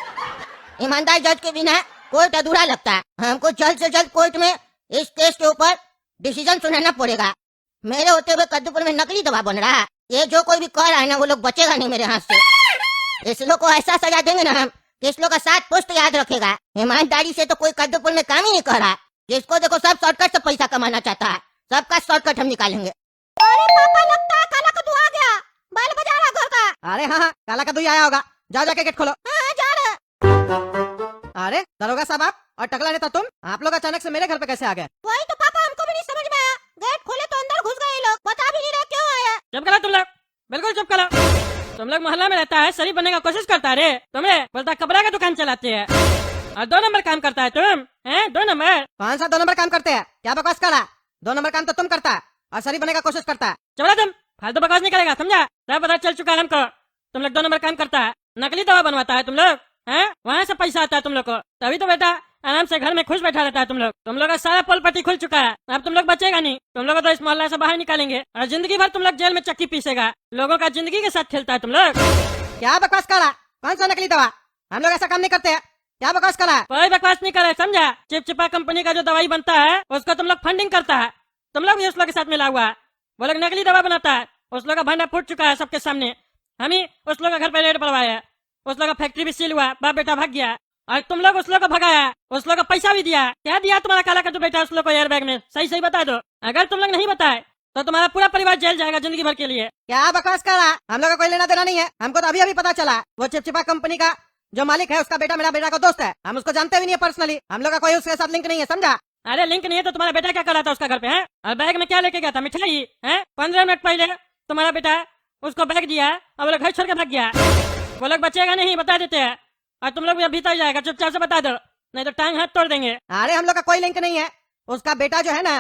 ईमानदार जज के बिना कोर्ट अधूरा लगता है। हमको जल्द से जल्द कोर्ट में इस केस के ऊपर डिसीजन सुनाना पड़ेगा। मेरे होते हुए कद्दूपुर में नकली दवा बन रहा है, ये जो कोई भी कह रहा है ना वो लोग बचेगा नहीं मेरे हाथ से। इस लोग को ऐसा सजा देंगे ना हम कि इस लोग का 7 पुश्त याद रखेगा। ईमानदारी से तो कोई कद्दूपुर में काम ही नहीं कर रहा, जिसको देखो सब शॉर्टकट से पैसा कमाना चाहता है, सबका शॉर्टकट हम निकालेंगे। अरे पापा, लगता है काला कद्दू आ गया, बाल बजा रहा घर का। अरे हाँ काला कद्दू आया होगा, जाओ जाके गेट खोलो। हाँ जा रहे। अरे दरोगा साहब आप और टकला नेता तुम, आप लोग अचानक से मेरे घर पे कैसे आ गए? वही तो पापा, हमको भी नहीं समझ में आया, गेट खोले तो अंदर घुस गए लोग, बता भी नहीं रहे क्यों आए। चुप करो तुम लोग, बिल्कुल चुप करो। तुम लोग मोहल्ला में रहता है, शरीफ बनने का कोशिश करता है, तुम्हें बोलता कपड़ा का दुकान चलाते है और 2 नंबर काम करता है तुम, हैं? 2 नंबर? कौन सा 2 नंबर काम करते हैं? क्या बकवास कर रहा? 2 नंबर काम तो तुम करता है और शरीफ बनने का कोशिश करता है। चुप तुम, फालतू बकवास नहीं करेगा, समझा? सब पता चल चुका है हमको। तुम लोग 2 नंबर काम करता है, नकली दवा बनवाता है तुम लोग, हैं? वहाँ से पैसा आता है तुम लोग को, तभी तो बेटा आराम से घर में खुश बैठा रहता है तुम लोग। तुम लोग का सारा पोल पट्टी खुल चुका है, अब तुम लोग बचेगा नहीं। तुम लोग को तो इस मोहल्ला से बाहर निकालेंगे और जिंदगी भर तुम लोग जेल में चक्की पीसेगा। लोगों का जिंदगी के साथ खेलता है तुम लोग। क्या बकवास कर रहा? कौन सा नकली दवा? हम लोग ऐसा काम नहीं करते हैं, क्या बकवास कर रहा है? कोई बकवास नहीं करे, समझा? चिपचिपा कंपनी का जो दवाई बनता है उसको तुम लोग फंडिंग करता है, तुम लोग भी उस लोग के साथ मिला हुआ है। वो लोग नकली दवा बनाता है, उस लोग का भंडा फूट चुका है सबके सामने। हम ही उस लोग का घर पे रेड पड़वाया है, उस लोग का फैक्ट्री भी सील हुआ, बाप बेटा भाग गया और तुम लोग उस लोग को भगाया, उस लोग को पैसा भी दिया। क्या दिया तुम्हारा काला कद्दू बेटा उस लोग को एयरबैग में? सही सही बता दो। अगर तुम लोग नहीं बताए तो तुम्हारा पूरा परिवार जेल जाएगा जिंदगी भर के लिए। क्या बकवास कर रहा? हम लोग का कोई लेना देना नहीं है। हमको तो अभी अभी पता चला वो चिपचिपा कंपनी का जो मालिक है उसका बेटा मेरा बेटा का दोस्त है। हम उसको जानते भी नहीं है पर्सनली। हम लोग का कोई उसके साथ लिंक नहीं है, समझा? अरे लिंक नहीं है तो तुम्हारा बेटा क्या कर रहा था उसका घर पे है? और बैग में क्या लेके गया था? मिठाई है? 15 मिनट पहले तुम्हारा बेटा उसको बैग दिया और वो लोग घर छोड़ के भाग गया। वो लोग बचेगा नहीं, बता देते हैं। और तुम लोग भी भीतर जाएगा, चुपचाप से बता दो, नहीं तो टांग हाथ तोड़ देंगे। अरे हम लोग का कोई लिंक नहीं है। उसका बेटा जो है ना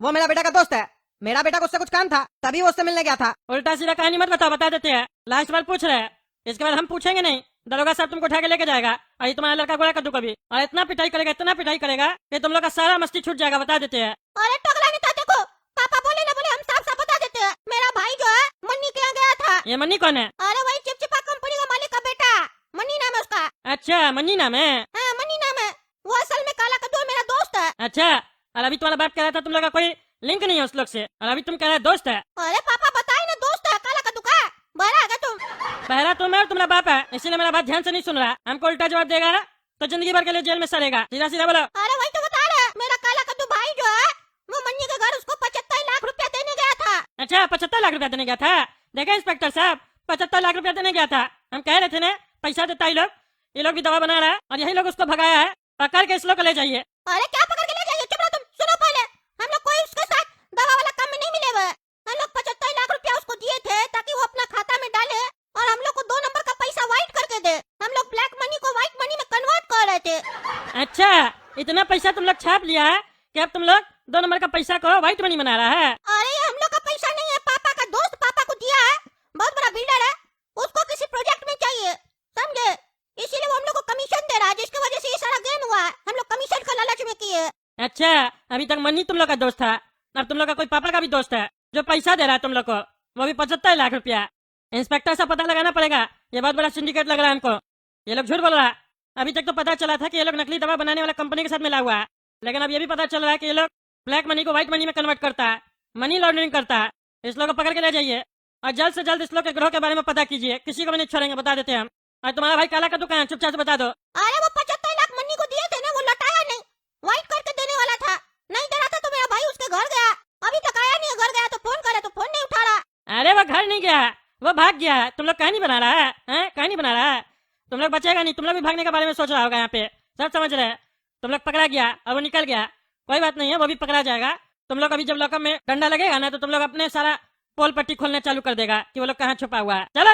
वो मेरा बेटा का दोस्त है। मेरा बेटा को उससे कुछ काम था तभी वो उससे मिलने गया था। उल्टा सीधा कहानी मत बताओ, बता देते हैं। लास्ट बार पूछ रहे हैं, इसके बाद हम पूछेंगे नहीं। दरोगा साहब तुमको उठा के लेके जाएगा और ये तुम्हारा लड़का गोला कद्दू को भी। और इतना पिटाई करेगा कि तुम लोग का सारा मस्ती छूट जाएगा, बता देते हैं। अरे टकला नेता देखो, पापा बोले ना बोले हम साफ साफ बता देते हैं। मेरा भाई जो है मन्नी के यहाँ गया था। ये मन्नी कौन है? अरे वही चिपचिपा कंपनी का मालिक का बेटा, मन्नी नाम है उसका। अच्छा मन्नी नाम है। हाँ मन्नी नाम है। वो असल में काला कद्दू मेरा दोस्त है। अच्छा, और अभी तुम्हारा बाप कह रहा था तुम लोग का कोई लिंक नहीं है उस लोग से, और अभी तुम कह रहे हो दोस्त है। अरे पापा बताए ना दोस्त है काला कद्दू का। बहरा आ गया तुम। पहला तुम है और तुम्हारा बाप है, इसीलिए मेरा बात ध्यान से नहीं सुन रहा। हमको उल्टा जवाब देगा तो जिंदगी भर के लिए जेल में सड़ेगा। सीधा सीधा बोलो। अरे वही तो बता रहे हैं, मेरा काला कद्दू भाई जो है वो मन्नी के घर उसको 75 लाख रुपया देने गया था। अच्छा 75 लाख रुपया देने गया था? देखा इंस्पेक्टर साहब, 75 लाख रुपया देने गया था। हम कह रहे थे ना पैसा देता ये लोग भी दवा बना रहा है और यही लोग उसको भगाया है। पकड़ के इस लोग को ले जाइए। अरे क्या पकड़ के ले जाइए? चुप रहो तुम। सुनो पहले, हम लोग कोई उसके साथ दवा वाला काम में नहीं मिले हुए। हम लोग 75 लाख रुपया उसको दिए थे ताकि वो अपना खाता में डाले और हम लोग को 2 नंबर का पैसा व्हाइट करके दे। हम लोग ब्लैक मनी को व्हाइट मनी में कन्वर्ट कर रहे थे। अच्छा, इतना पैसा तुम लोग छाप लिया है कि अब तुम लोग 2 नंबर का पैसा को व्हाइट मनी बना रहा है। अरे ये हम लोग का पैसा नहीं है, पापा का दोस्त पापा को दिया है। बहुत बड़ा बिल्डर है, उसको किसी प्रोजेक्ट में चाहिए, समझे? इसीलिए वो हम लोग को कमीशन दे रहा है, जिसकी वजह से ये सारा गेम हुआ है। हम लोग कमीशन का लालच में किए। अच्छा, अभी तक मनी तुम लोग का दोस्त था, अब तुम लोग का कोई पापा का भी दोस्त है जो पैसा दे रहा है तुम लोग को, वो भी 75 लाख रुपया। इंस्पेक्टर से पता लगाना पड़ेगा, ये बहुत बड़ा सिंडिकेट लग रहा है हमको। ये लोग झूठ बोल रहा है। अभी तक तो पता चला था कि ये लोग नकली दवा बनाने वाला कंपनी के साथ मिला हुआ है, लेकिन अब ये भी पता चल रहा है कि ये लोग ब्लैक मनी को व्हाइट मनी में कन्वर्ट करता है, मनी लॉन्ड्रिंग करता है। इस लोग को पकड़ के ले जाइए और जल्द से जल्द इस लोग के ग्रोह के बारे में पता कीजिए। किसी को भी नहीं छोड़ेंगे, बता देते हैं हम। और तुम्हारा भाई काला कद्दू कहाँ है? चुपचाप से बता दो। अरे वो 75 लाख मन्नी को दिए थे ना, वो लौटाया नहीं, व्हाइट करके देने वाला था। नहीं दे रहा था तो मेरा भाई उसके घर गया, अभी तक आया नहीं है। घर गया तो फोन करे तो फोन नहीं उठा रहा। अरे वो घर नहीं गया, वो भाग गया है। तुम लोग कहानी बना रहा है, हैं? कहानी बना रहा है। तुम लोग बचेगा नहीं, तुम लोग भी भागने के बारे में सोच रहा होगा। यहाँ पे सब समझ रहे हैं। तुम लोग पकड़ा गया और वो निकल गया, कोई बात नहीं है, वो भी पकड़ा जाएगा। तुम लोग अभी जब लॉकअप में डंडा लगेगा ना तो तुम लोग अपने सारा पोल पट्टी खोलने चालू कर देगा कि वो लोग कहाँ छुपा हुआ है। चलो।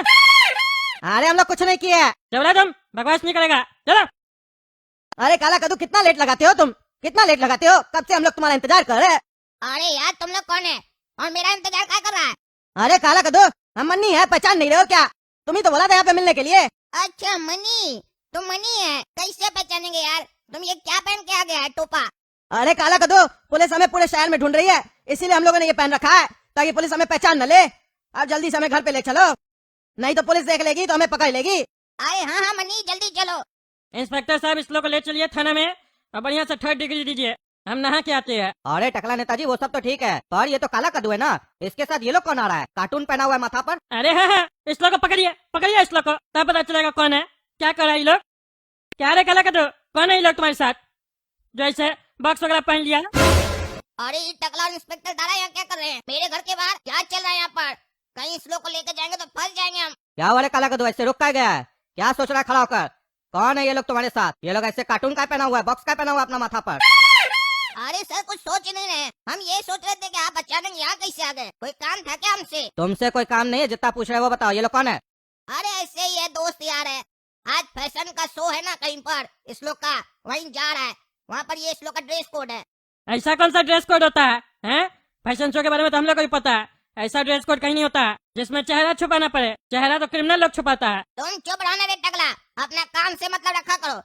अरे हम लोग कुछ नहीं किया है। जबरा तुम बकवास नहीं करेगा, चलो। अरे काला कद्दू कितना लेट लगाते हो तुम? कितना लेट लगाते हो? कब से हम लोग तुम्हारा इंतजार कर रहे हैं। अरे यार तुम लोग कौन है और मेरा इंतजार क्या कर रहा है? अरे काला कद्दू हम मन्नी है, पहचान नहीं रहे हो क्या? तुम ही तो बोला था यहाँ पे मिलने के लिए। अच्छा मनी, तुम मनी है, कैसे पहचानेंगे यार? तुम ये क्या पहन के आ गया है? टोपा? अरे काला कद्दू पुलिस हमें पूरे शहर में ढूंढ रही है, इसीलिए हम लोगों ने ये पहन रखा है ताकि पुलिस हमें पहचान न ले। अब जल्दी से हमें घर पे ले चलो, नहीं तो पुलिस देख लेगी तो हमें पकड़ लेगी। अरे हाँ हाँ मनी, जल्दी चलो। इंस्पेक्टर साहब इस लोग को ले चलिए थाना में और बढ़िया से 3rd डिग्री दीजिए, हम नहा के आते हैं। अरे टकला नेताजी वो सब तो ठीक है, पर ये तो काला कद्दू है ना, इसके साथ ये लोग कौन आ रहा है? कार्टून पहना हुआ है माथा पर। अरे हाँ हाँ, इस लोग को पकड़िए, पकड़िए इस लोग को, तब पता चलेगा कौन है, क्या कर रहा है ये लोग। क्या रे काला कद्दू, कौन है ये लोग तुम्हारे साथ जो ऐसे बॉक्स वगैरह पहन लिया? अरे ये टकला और इंस्पेक्टर दादा यहाँ क्या कर रहे हैं? मेरे घर के बाहर क्या चल रहा है यहाँ पर? कहीं इस लोग को लेकर जाएंगे तो फंस जाएंगे हम। क्या हुआ रे काला कद्दू, ऐसे रुक क्या गया है? क्या सोच रहा है खड़ा होकर? कौन है ये लोग तुम्हारे साथ? ये लोग ऐसे कार्टून का पहना हुआ है, बॉक्स का पहना हुआ है अपना माथा पर। अरे सर कुछ सोच ही नहीं रहे, हम ये सोच रहे थे कि आप अचानक यहाँ कैसे आ गए? कोई काम था क्या हमसे? तुमसे कोई काम नहीं है, जितना पूछ रहे हो वो बताओ, ये लोग कौन है? अरे ऐसे ही है, दोस्त यार है। आज फैशन का शो है ना कहीं पर, इस लोग का, वहीं जा रहा है। वहाँ पर ये इस लोग का ड्रेस कोड है। ऐसा कौन सा ड्रेस कोड होता है, हैं? फैशन शो के बारे में तो हम लोग को भी पता है। ऐसा ड्रेस कोड कहीं नहीं होता जिसमें चेहरा छुपाना पड़े, चेहरा तो क्रिमिनल लोग छुपाता है। तुम चुप रहना रे टकला, अपना काम से मतलब रखा करो,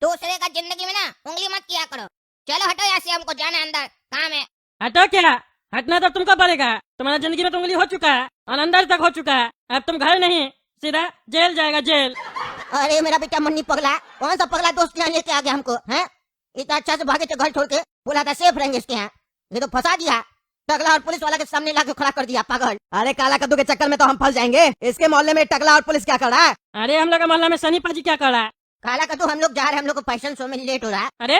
दूसरे का जिंदगी में ना उंगली मत किया करो। चलो हटो यहाँ से, हमको जाना है अंदर, काम है। हटो क्या? हटना तो तुमको पड़ेगा, तुम्हारा जिंदगी में तो उंगली हो चुका है और अंदर तक हो चुका है। अब तुम घर नहीं सीधा जेल जाएगा, जेल। अरे मेरा बेटा मन्नी पगला, कौन सा पगला दोस्त यहाँ लेके आ गया हमको, हैं? इतना अच्छा से भागे थे घर छोड़ के, बोला था सेफ रहेंगे इसके यहाँ, ये तो फंसा दिया। टकला और पुलिस वाला के सामने लाके खड़ा कर दिया, पागल। अरे काला कद्दू के चक्कर में तो हम फंस जाएंगे। इसके मोहल्ले में टकला और पुलिस क्या कर रहा है? अरे हम लोग के मोहल्ला में सनी पाजी क्या कर रहा है? काला कद्दू हम लोग जा रहे हैं, हम लोग को फैशन शो में लेट हो रहा है। अरे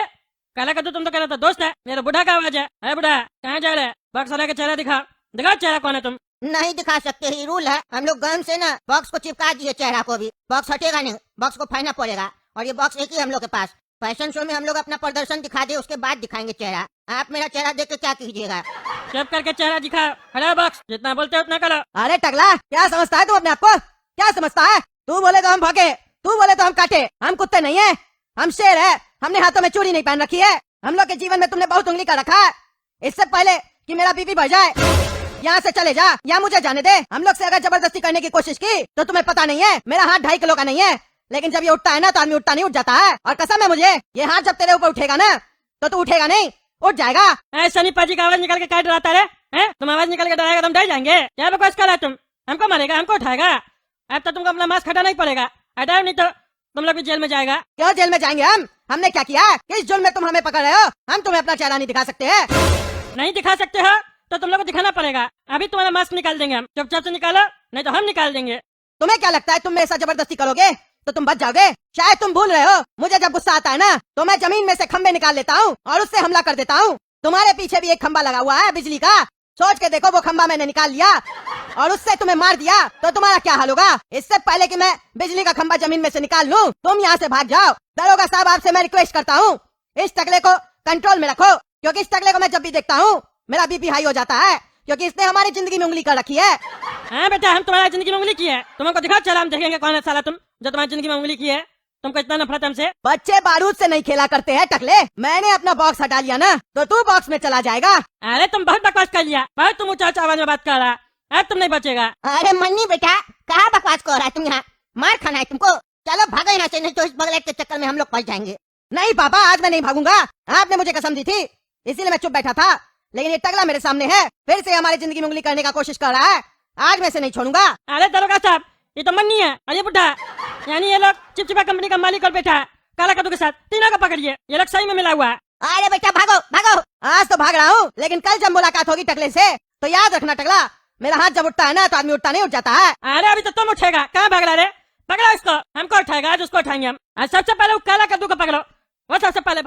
काला कद्दू तुम तो कह रहा था दोस्त है, मेरा बुढ़ा का आवाज है। अरे बुढ़ा कहाँ जा रहे हैं? बॉक्स वाला का चेहरा दिखा चेहरा कौन है तुम? नहीं दिखा सकते, ही रूल है। हम लोग गन से ना बॉक्स को चिपका दिए चेहरा को भी, बॉक्स हटेगा नहीं, बॉक्स को फाड़ना पड़ेगा। और ये बॉक्स एक ही हम लोग के पास। फैशन शो में हम लोग अपना प्रदर्शन दिखा दे, उसके बाद दिखाएंगे चेहरा। आप मेरा चेहरा देख के क्या कीजिएगा? चुप करके चेहरा दिखा, हटा बॉक्स, जितना बोलते हो उतना करो। अरे टकला, क्या समझता है तू अपने आप को? क्या समझता है? तू बोले तो हम भागे, तू बोले तो हम काटे। हम कुत्ते नहीं है, हम शेर है। हमने हाथों में चूड़ी नहीं पहन रखी है। हम लोग के जीवन में तुमने बहुत उंगली कर रखा है। इससे पहले कि मेरा बीपी बढ़ जाए, यहाँ से चले जा या मुझे जाने दे। हम लोग से अगर जबरदस्ती करने की कोशिश की तो तुम्हें पता नहीं है, मेरा हाथ 2.5 किलो का नहीं है, लेकिन जब ये उठता है ना तो आदमी उठता नहीं उठ जाता है। और कसम है मुझे, ये हाथ जब तेरे ऊपर उठेगा ना तो तू उठेगा नहीं, उठ जाएगा। ऐसा नहीं पाजी का आवाज निकाल के क्या डराता रे? हैं? तुम आवाज निकाल के डराएगा, तुम डर जाएंगे। क्या बकवास कर रहा है तुम? हमको मारेगा, हमको उठाएगा? अब तो तुमको अपना मास्क हटाना ही पड़ेगा, हटाओ नहीं तो तुम लोग भी जेल में जाएगा। क्यों जेल में जाएंगे हम? हमने क्या किया? किस जुल्म में तुम हमें पकड़ रहे हो? हम तुम्हें अपना चेहरा नहीं दिखा सकते हैं। नहीं दिखा सकते हो तो तुम लोग को दिखाना पड़ेगा। अभी तुम्हारा मास्क निकाल देंगे हम, चुपचाप से निकालो नहीं तो हम निकाल देंगे। तुम्हें क्या लगता है तुम मेरे साथ जबरदस्ती करोगे तो तुम बच जाओगे? शायद तुम भूल रहे हो, मुझे जब गुस्सा आता है ना तो मैं जमीन में से खंबे निकाल लेता हूँ और उससे हमला कर देता हूँ। तुम्हारे पीछे भी एक खंबा लगा हुआ है बिजली का, सोच के देखो, वो खंबा मैंने निकाल लिया और उससे तुम्हें मार दिया तो तुम्हारा क्या हाल होगा? इससे पहले कि मैं बिजली का खंबा जमीन में से निकाल लूं, तुम यहाँ से भाग जाओ। दरोगा साहब, आपसे मैं रिक्वेस्ट करता हूँ, इस टकले को कंट्रोल में रखो, क्योंकि इस टकले को मैं जब भी देखता हूँ मेरा बीपी हाई हो जाता है, क्योंकि इसने हमारी जिंदगी में उंगली कर रखी है। हाँ बेटा, हम तुम्हारी जिंदगी में उंगली की है, तुमको दिखाओ चला, हम देखेंगे कौन है साला तुम जो तुम्हारी जिंदगी में उंगली की है। तुमको इतना नफरत हमसे? बच्चे बारूद से नहीं खेला करते हैं टकले। मैंने अपना बॉक्स हटा लिया ना तो तू बॉक्स में चला जाएगा। अरे तुम बहुत बकवास कर लिया, बहुत तुम ऊंचा आवाज में बात कर रहा, अब तुम नहीं बचेगा। अरे मन्नी बेटा, कहाँ बकवास कर रहा है तुम? यहाँ मार खाना है तुमको। चलो भागो यहाँ से, नहीं तो इस बगलेट के चक्कर में हम लोग फंस जाएंगे। नहीं पापा, आज मैं नहीं भागूंगा। आपने मुझे कसम दी थी, इसीलिए मैं चुप बैठा था, लेकिन ये टकला मेरे सामने है, फिर से हमारी जिंदगी में उंगली करने का कोशिश कर रहा है। आज मैं इसे नहीं छोड़ूंगा। अरे दरोगा साहब, ये तो मन्नी है और ये बुढ़ा, यानी ये लोग चिपचिपा कंपनी का मालिक और बैठा है काला कद्दू के साथ, तीनों को पकड़िए, ये लोग सही में मिला हुआ है। अरे बेटा भागो भागो। आज तो भाग रहा हूँ, लेकिन कल जब मुलाकात होगी टकले से तो याद रखना टकला, मेरा हाथ जब उठता है ना तो आदमी उठता नहीं उठ जाता है। अरे अभी तो तुम उठेगा, कहाँ भाग रहा रे? पकड़ो इसको, हमको उठाएगा, आज उसको उठाएंगे हम। आज सबसे पहले वो काला कद्दू को पकड़ो, वो सबसे पहले